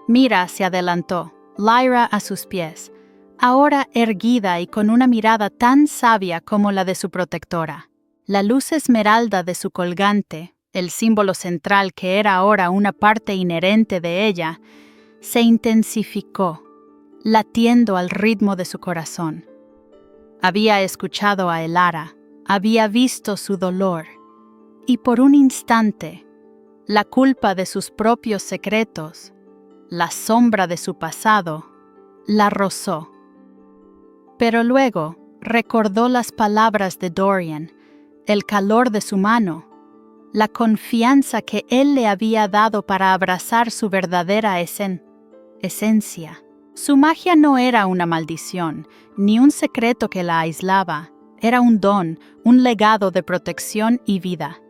Mira se adelantó, Lyra a sus pies, ahora erguida y con una mirada tan sabia como la de su protectora. La luz esmeralda de su colgante, el símbolo central que era ahora una parte inherente de ella, se intensificó, latiendo al ritmo de su corazón. Había escuchado a Elara, había visto su dolor, y por un instante, la culpa de sus propios secretos, la sombra de su pasado, la rozó. Pero luego recordó las palabras de Dorian, el calor de su mano, la confianza que él le había dado para abrazar su verdadera esencia. Su magia no era una maldición, ni un secreto que la aislaba, era un don, un legado de protección y vida.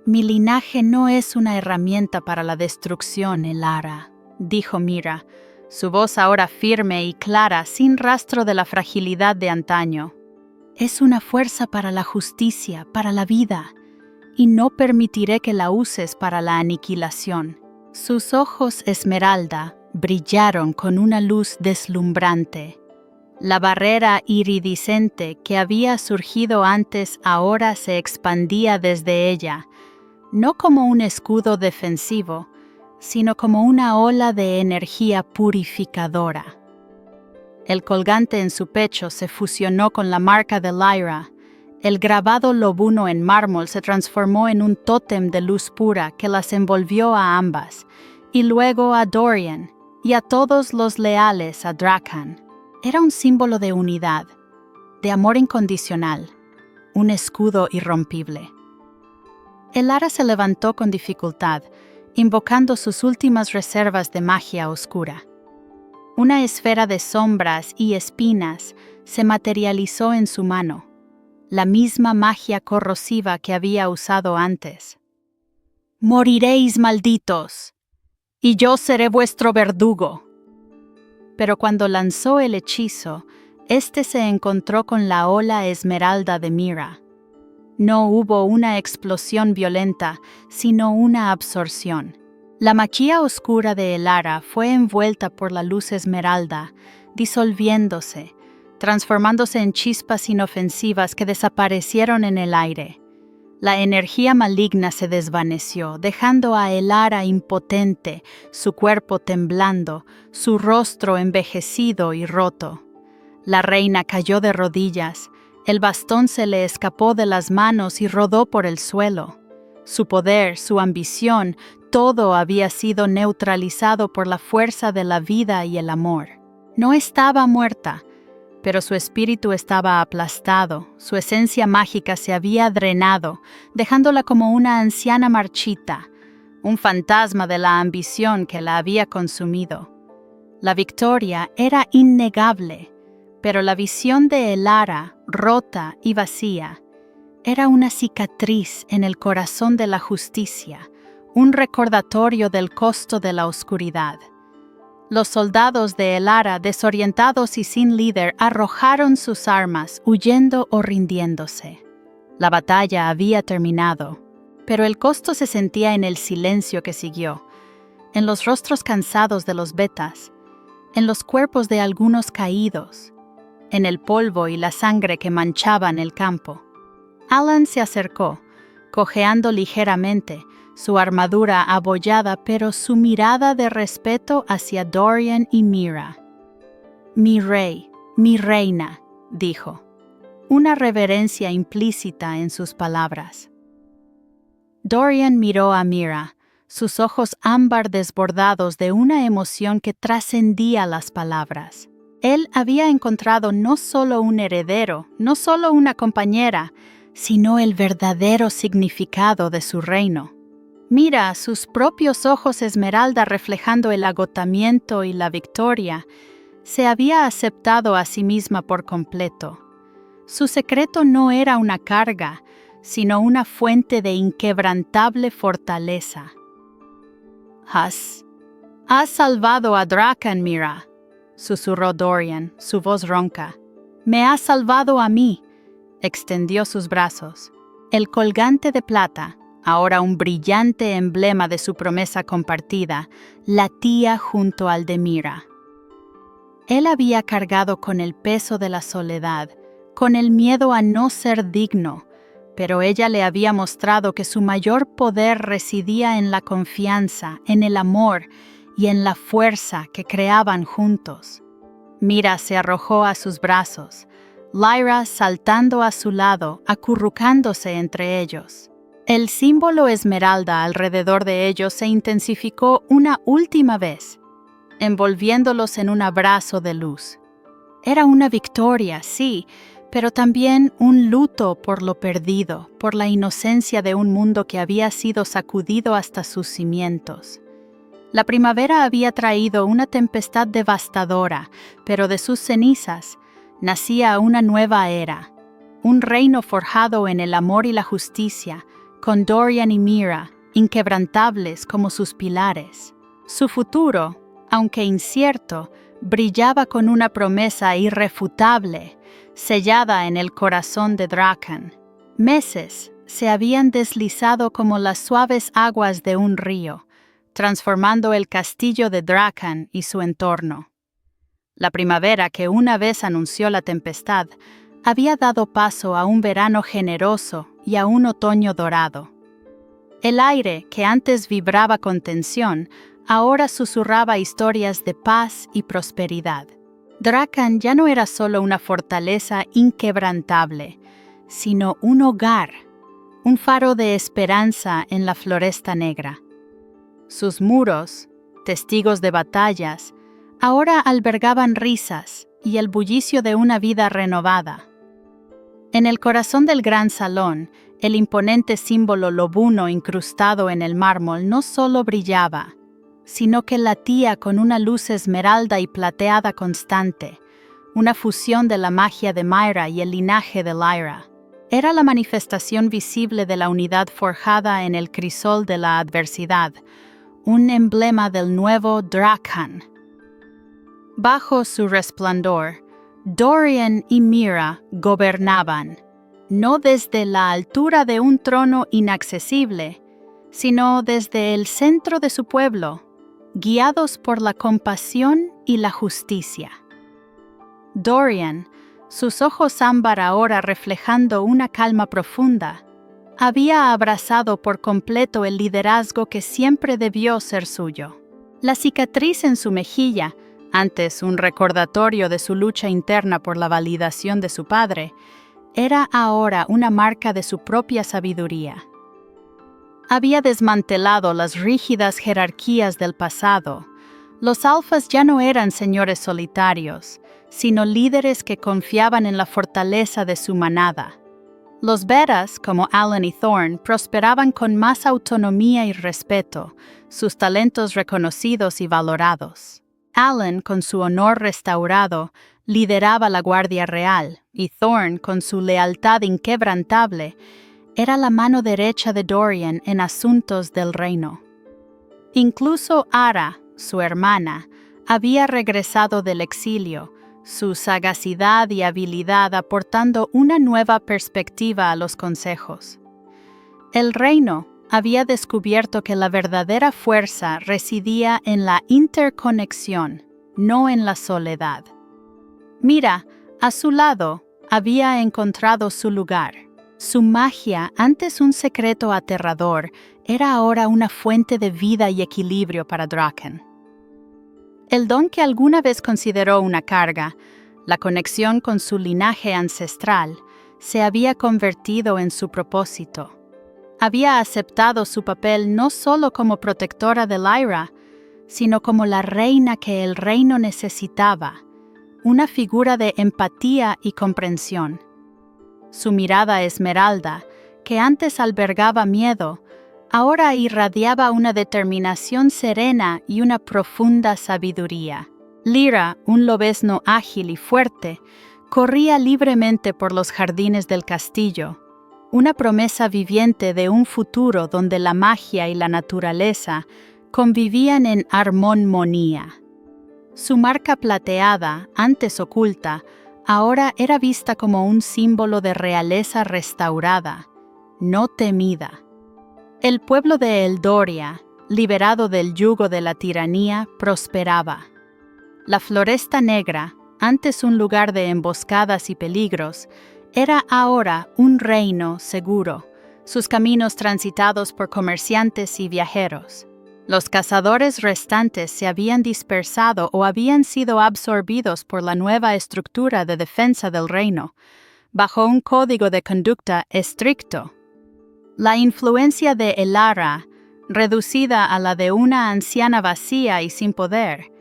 «Mi linaje no es una herramienta para la destrucción, Elara», dijo Mira, su voz ahora firme y clara, sin rastro de la fragilidad de antaño. «Es una fuerza para la justicia, para la vida, y no permitiré que la uses para la aniquilación». Sus ojos esmeralda brillaron con una luz deslumbrante. La barrera iridiscente que había surgido antes ahora se expandía desde ella, no como un escudo defensivo, sino como una ola de energía purificadora. El colgante en su pecho se fusionó con la marca de Lyra. El grabado lobuno en mármol se transformó en un tótem de luz pura que las envolvió a ambas, y luego a Dorian, y a todos los leales a Drakan. Era un símbolo de unidad, de amor incondicional, un escudo irrompible. Elara se levantó con dificultad, invocando sus últimas reservas de magia oscura. Una esfera de sombras y espinas se materializó en su mano, la misma magia corrosiva que había usado antes. «Moriréis, malditos, y yo seré vuestro verdugo». Pero cuando lanzó el hechizo, éste se encontró con la ola esmeralda de Mira. No hubo una explosión violenta, sino una absorción. La magia oscura de Elara fue envuelta por la luz esmeralda, disolviéndose, transformándose en chispas inofensivas que desaparecieron en el aire. La energía maligna se desvaneció, dejando a Elara impotente, su cuerpo temblando, su rostro envejecido y roto. La reina cayó de rodillas, el bastón se le escapó de las manos y rodó por el suelo. Su poder, su ambición, todo había sido neutralizado por la fuerza de la vida y el amor. No estaba muerta, pero su espíritu estaba aplastado, su esencia mágica se había drenado, dejándola como una anciana marchita, un fantasma de la ambición que la había consumido. La victoria era innegable, pero la visión de Elara, rota y vacía, era una cicatriz en el corazón de la justicia, un recordatorio del costo de la oscuridad. Los soldados de Elara, desorientados y sin líder, arrojaron sus armas, huyendo o rindiéndose. La batalla había terminado, pero el costo se sentía en el silencio que siguió, en los rostros cansados de los betas, en los cuerpos de algunos caídos, en el polvo y la sangre que manchaban el campo. Alan se acercó, cojeando ligeramente, su armadura abollada, pero su mirada de respeto hacia Dorian y Mira. «Mi rey, mi reina», dijo, una reverencia implícita en sus palabras. Dorian miró a Mira, sus ojos ámbar desbordados de una emoción que trascendía las palabras. Él había encontrado no solo un heredero, no solo una compañera, sino el verdadero significado de su reino. Mira, sus propios ojos esmeralda reflejando el agotamiento y la victoria, se había aceptado a sí misma por completo. Su secreto no era una carga, sino una fuente de inquebrantable fortaleza. Has salvado a Drakan, Mira, susurró Dorian, su voz ronca. Me has salvado a mí. Extendió sus brazos. El colgante de plata, ahora un brillante emblema de su promesa compartida, latía junto al de Mira. Él había cargado con el peso de la soledad, con el miedo a no ser digno, pero ella le había mostrado que su mayor poder residía en la confianza, en el amor y en la fuerza que creaban juntos. Mira se arrojó a sus brazos, Lyra saltando a su lado, acurrucándose entre ellos. El símbolo esmeralda alrededor de ellos se intensificó una última vez, envolviéndolos en un abrazo de luz. Era una victoria, sí, pero también un luto por lo perdido, por la inocencia de un mundo que había sido sacudido hasta sus cimientos. La primavera había traído una tempestad devastadora, pero de sus cenizas nacía una nueva era, un reino forjado en el amor y la justicia, con Dorian y Mira, inquebrantables como sus pilares. Su futuro, aunque incierto, brillaba con una promesa irrefutable, sellada en el corazón de Drakan. Meses se habían deslizado como las suaves aguas de un río, transformando el castillo de Drakan y su entorno. La primavera que una vez anunció la tempestad había dado paso a un verano generoso y a un otoño dorado. El aire, que antes vibraba con tensión, ahora susurraba historias de paz y prosperidad. Drakan ya no era solo una fortaleza inquebrantable, sino un hogar, un faro de esperanza en la Floresta Negra. Sus muros, testigos de batallas, ahora albergaban risas y el bullicio de una vida renovada. En el corazón del gran salón, el imponente símbolo lobuno incrustado en el mármol no solo brillaba, sino que latía con una luz esmeralda y plateada constante, una fusión de la magia de Myra y el linaje de Lyra. Era la manifestación visible de la unidad forjada en el crisol de la adversidad, un emblema del nuevo Drakan. Bajo su resplandor, Dorian y Mira gobernaban, no desde la altura de un trono inaccesible, sino desde el centro de su pueblo, guiados por la compasión y la justicia. Dorian, sus ojos ámbar ahora reflejando una calma profunda, había abrazado por completo el liderazgo que siempre debió ser suyo. La cicatriz en su mejilla, antes un recordatorio de su lucha interna por la validación de su padre, era ahora una marca de su propia sabiduría. Había desmantelado las rígidas jerarquías del pasado. Los alfas ya no eran señores solitarios, sino líderes que confiaban en la fortaleza de su manada. Los betas, como Alan y Thorn, prosperaban con más autonomía y respeto, sus talentos reconocidos y valorados. Alan, con su honor restaurado, lideraba la Guardia Real, y Thorn, con su lealtad inquebrantable, era la mano derecha de Dorian en asuntos del reino. Incluso Ara, su hermana, había regresado del exilio, su sagacidad y habilidad aportando una nueva perspectiva a los consejos. El reino había descubierto que la verdadera fuerza residía en la interconexión, no en la soledad. Mira, a su lado, había encontrado su lugar. Su magia, antes un secreto aterrador, era ahora una fuente de vida y equilibrio para Draken. El don que alguna vez consideró una carga, la conexión con su linaje ancestral, se había convertido en su propósito. Había aceptado su papel no solo como protectora de Lyra, sino como la reina que el reino necesitaba, una figura de empatía y comprensión. Su mirada esmeralda, que antes albergaba miedo, ahora irradiaba una determinación serena y una profunda sabiduría. Lyra, un lobezno ágil y fuerte, corría libremente por los jardines del castillo, una promesa viviente de un futuro donde la magia y la naturaleza convivían en armonía. Su marca plateada, antes oculta, ahora era vista como un símbolo de realeza restaurada, no temida. El pueblo de Eldoria, liberado del yugo de la tiranía, prosperaba. La Floresta Negra, antes un lugar de emboscadas y peligros, era ahora un reino seguro, sus caminos transitados por comerciantes y viajeros. Los cazadores restantes se habían dispersado o habían sido absorbidos por la nueva estructura de defensa del reino, bajo un código de conducta estricto. La influencia de Elara, reducida a la de una anciana vacía y sin poder,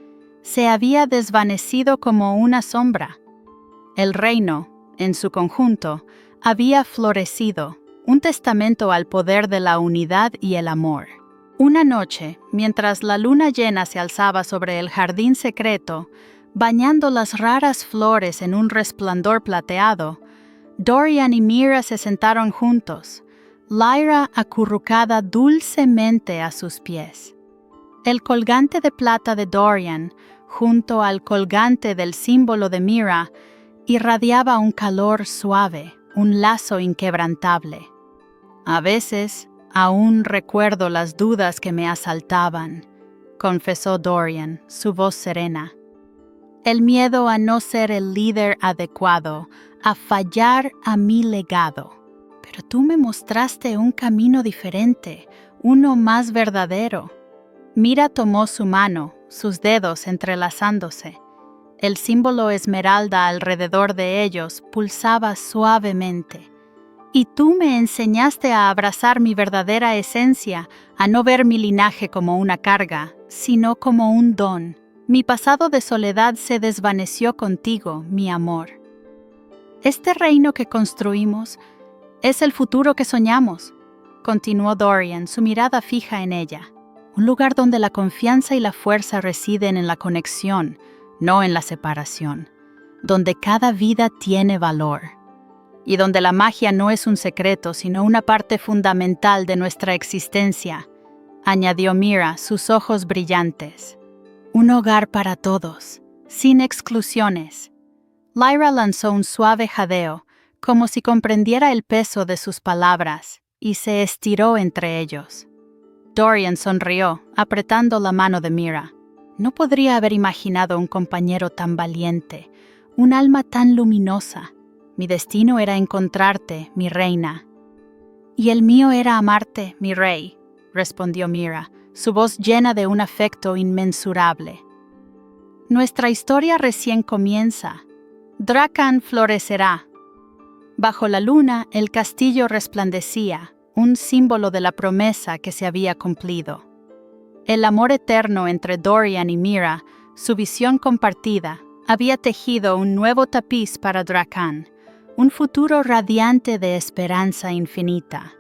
se había desvanecido como una sombra. El reino, en su conjunto, había florecido, un testamento al poder de la unidad y el amor. Una noche, mientras la luna llena se alzaba sobre el jardín secreto, bañando las raras flores en un resplandor plateado, Dorian y Mira se sentaron juntos, Lyra acurrucada dulcemente a sus pies. El colgante de plata de Dorian, junto al colgante del símbolo de Mira, irradiaba un calor suave, un lazo inquebrantable. A veces, aún recuerdo las dudas que me asaltaban, confesó Dorian, su voz serena. El miedo a no ser el líder adecuado, a fallar a mi legado. Pero tú me mostraste un camino diferente, uno más verdadero. Mira tomó su mano, sus dedos entrelazándose. El símbolo esmeralda alrededor de ellos pulsaba suavemente. Y tú me enseñaste a abrazar mi verdadera esencia, a no ver mi linaje como una carga, sino como un don. Mi pasado de soledad se desvaneció contigo, mi amor. Este reino que construimos es el futuro que soñamos, continuó Dorian, su mirada fija en ella. Un lugar donde la confianza y la fuerza residen en la conexión, no en la separación. Donde cada vida tiene valor. Y donde la magia no es un secreto, sino una parte fundamental de nuestra existencia, añadió Mira, sus ojos brillantes. Un hogar para todos, sin exclusiones. Lyra lanzó un suave jadeo, como si comprendiera el peso de sus palabras, y se estiró entre ellos. Dorian sonrió, apretando la mano de Mira. No podría haber imaginado un compañero tan valiente, un alma tan luminosa. Mi destino era encontrarte, mi reina. Y el mío era amarte, mi rey, respondió Mira, su voz llena de un afecto inmensurable. Nuestra historia recién comienza. Drakan florecerá. Bajo la luna, el castillo resplandecía, un símbolo de la promesa que se había cumplido. El amor eterno entre Dorian y Mira, su visión compartida, había tejido un nuevo tapiz para Drakan, un futuro radiante de esperanza infinita.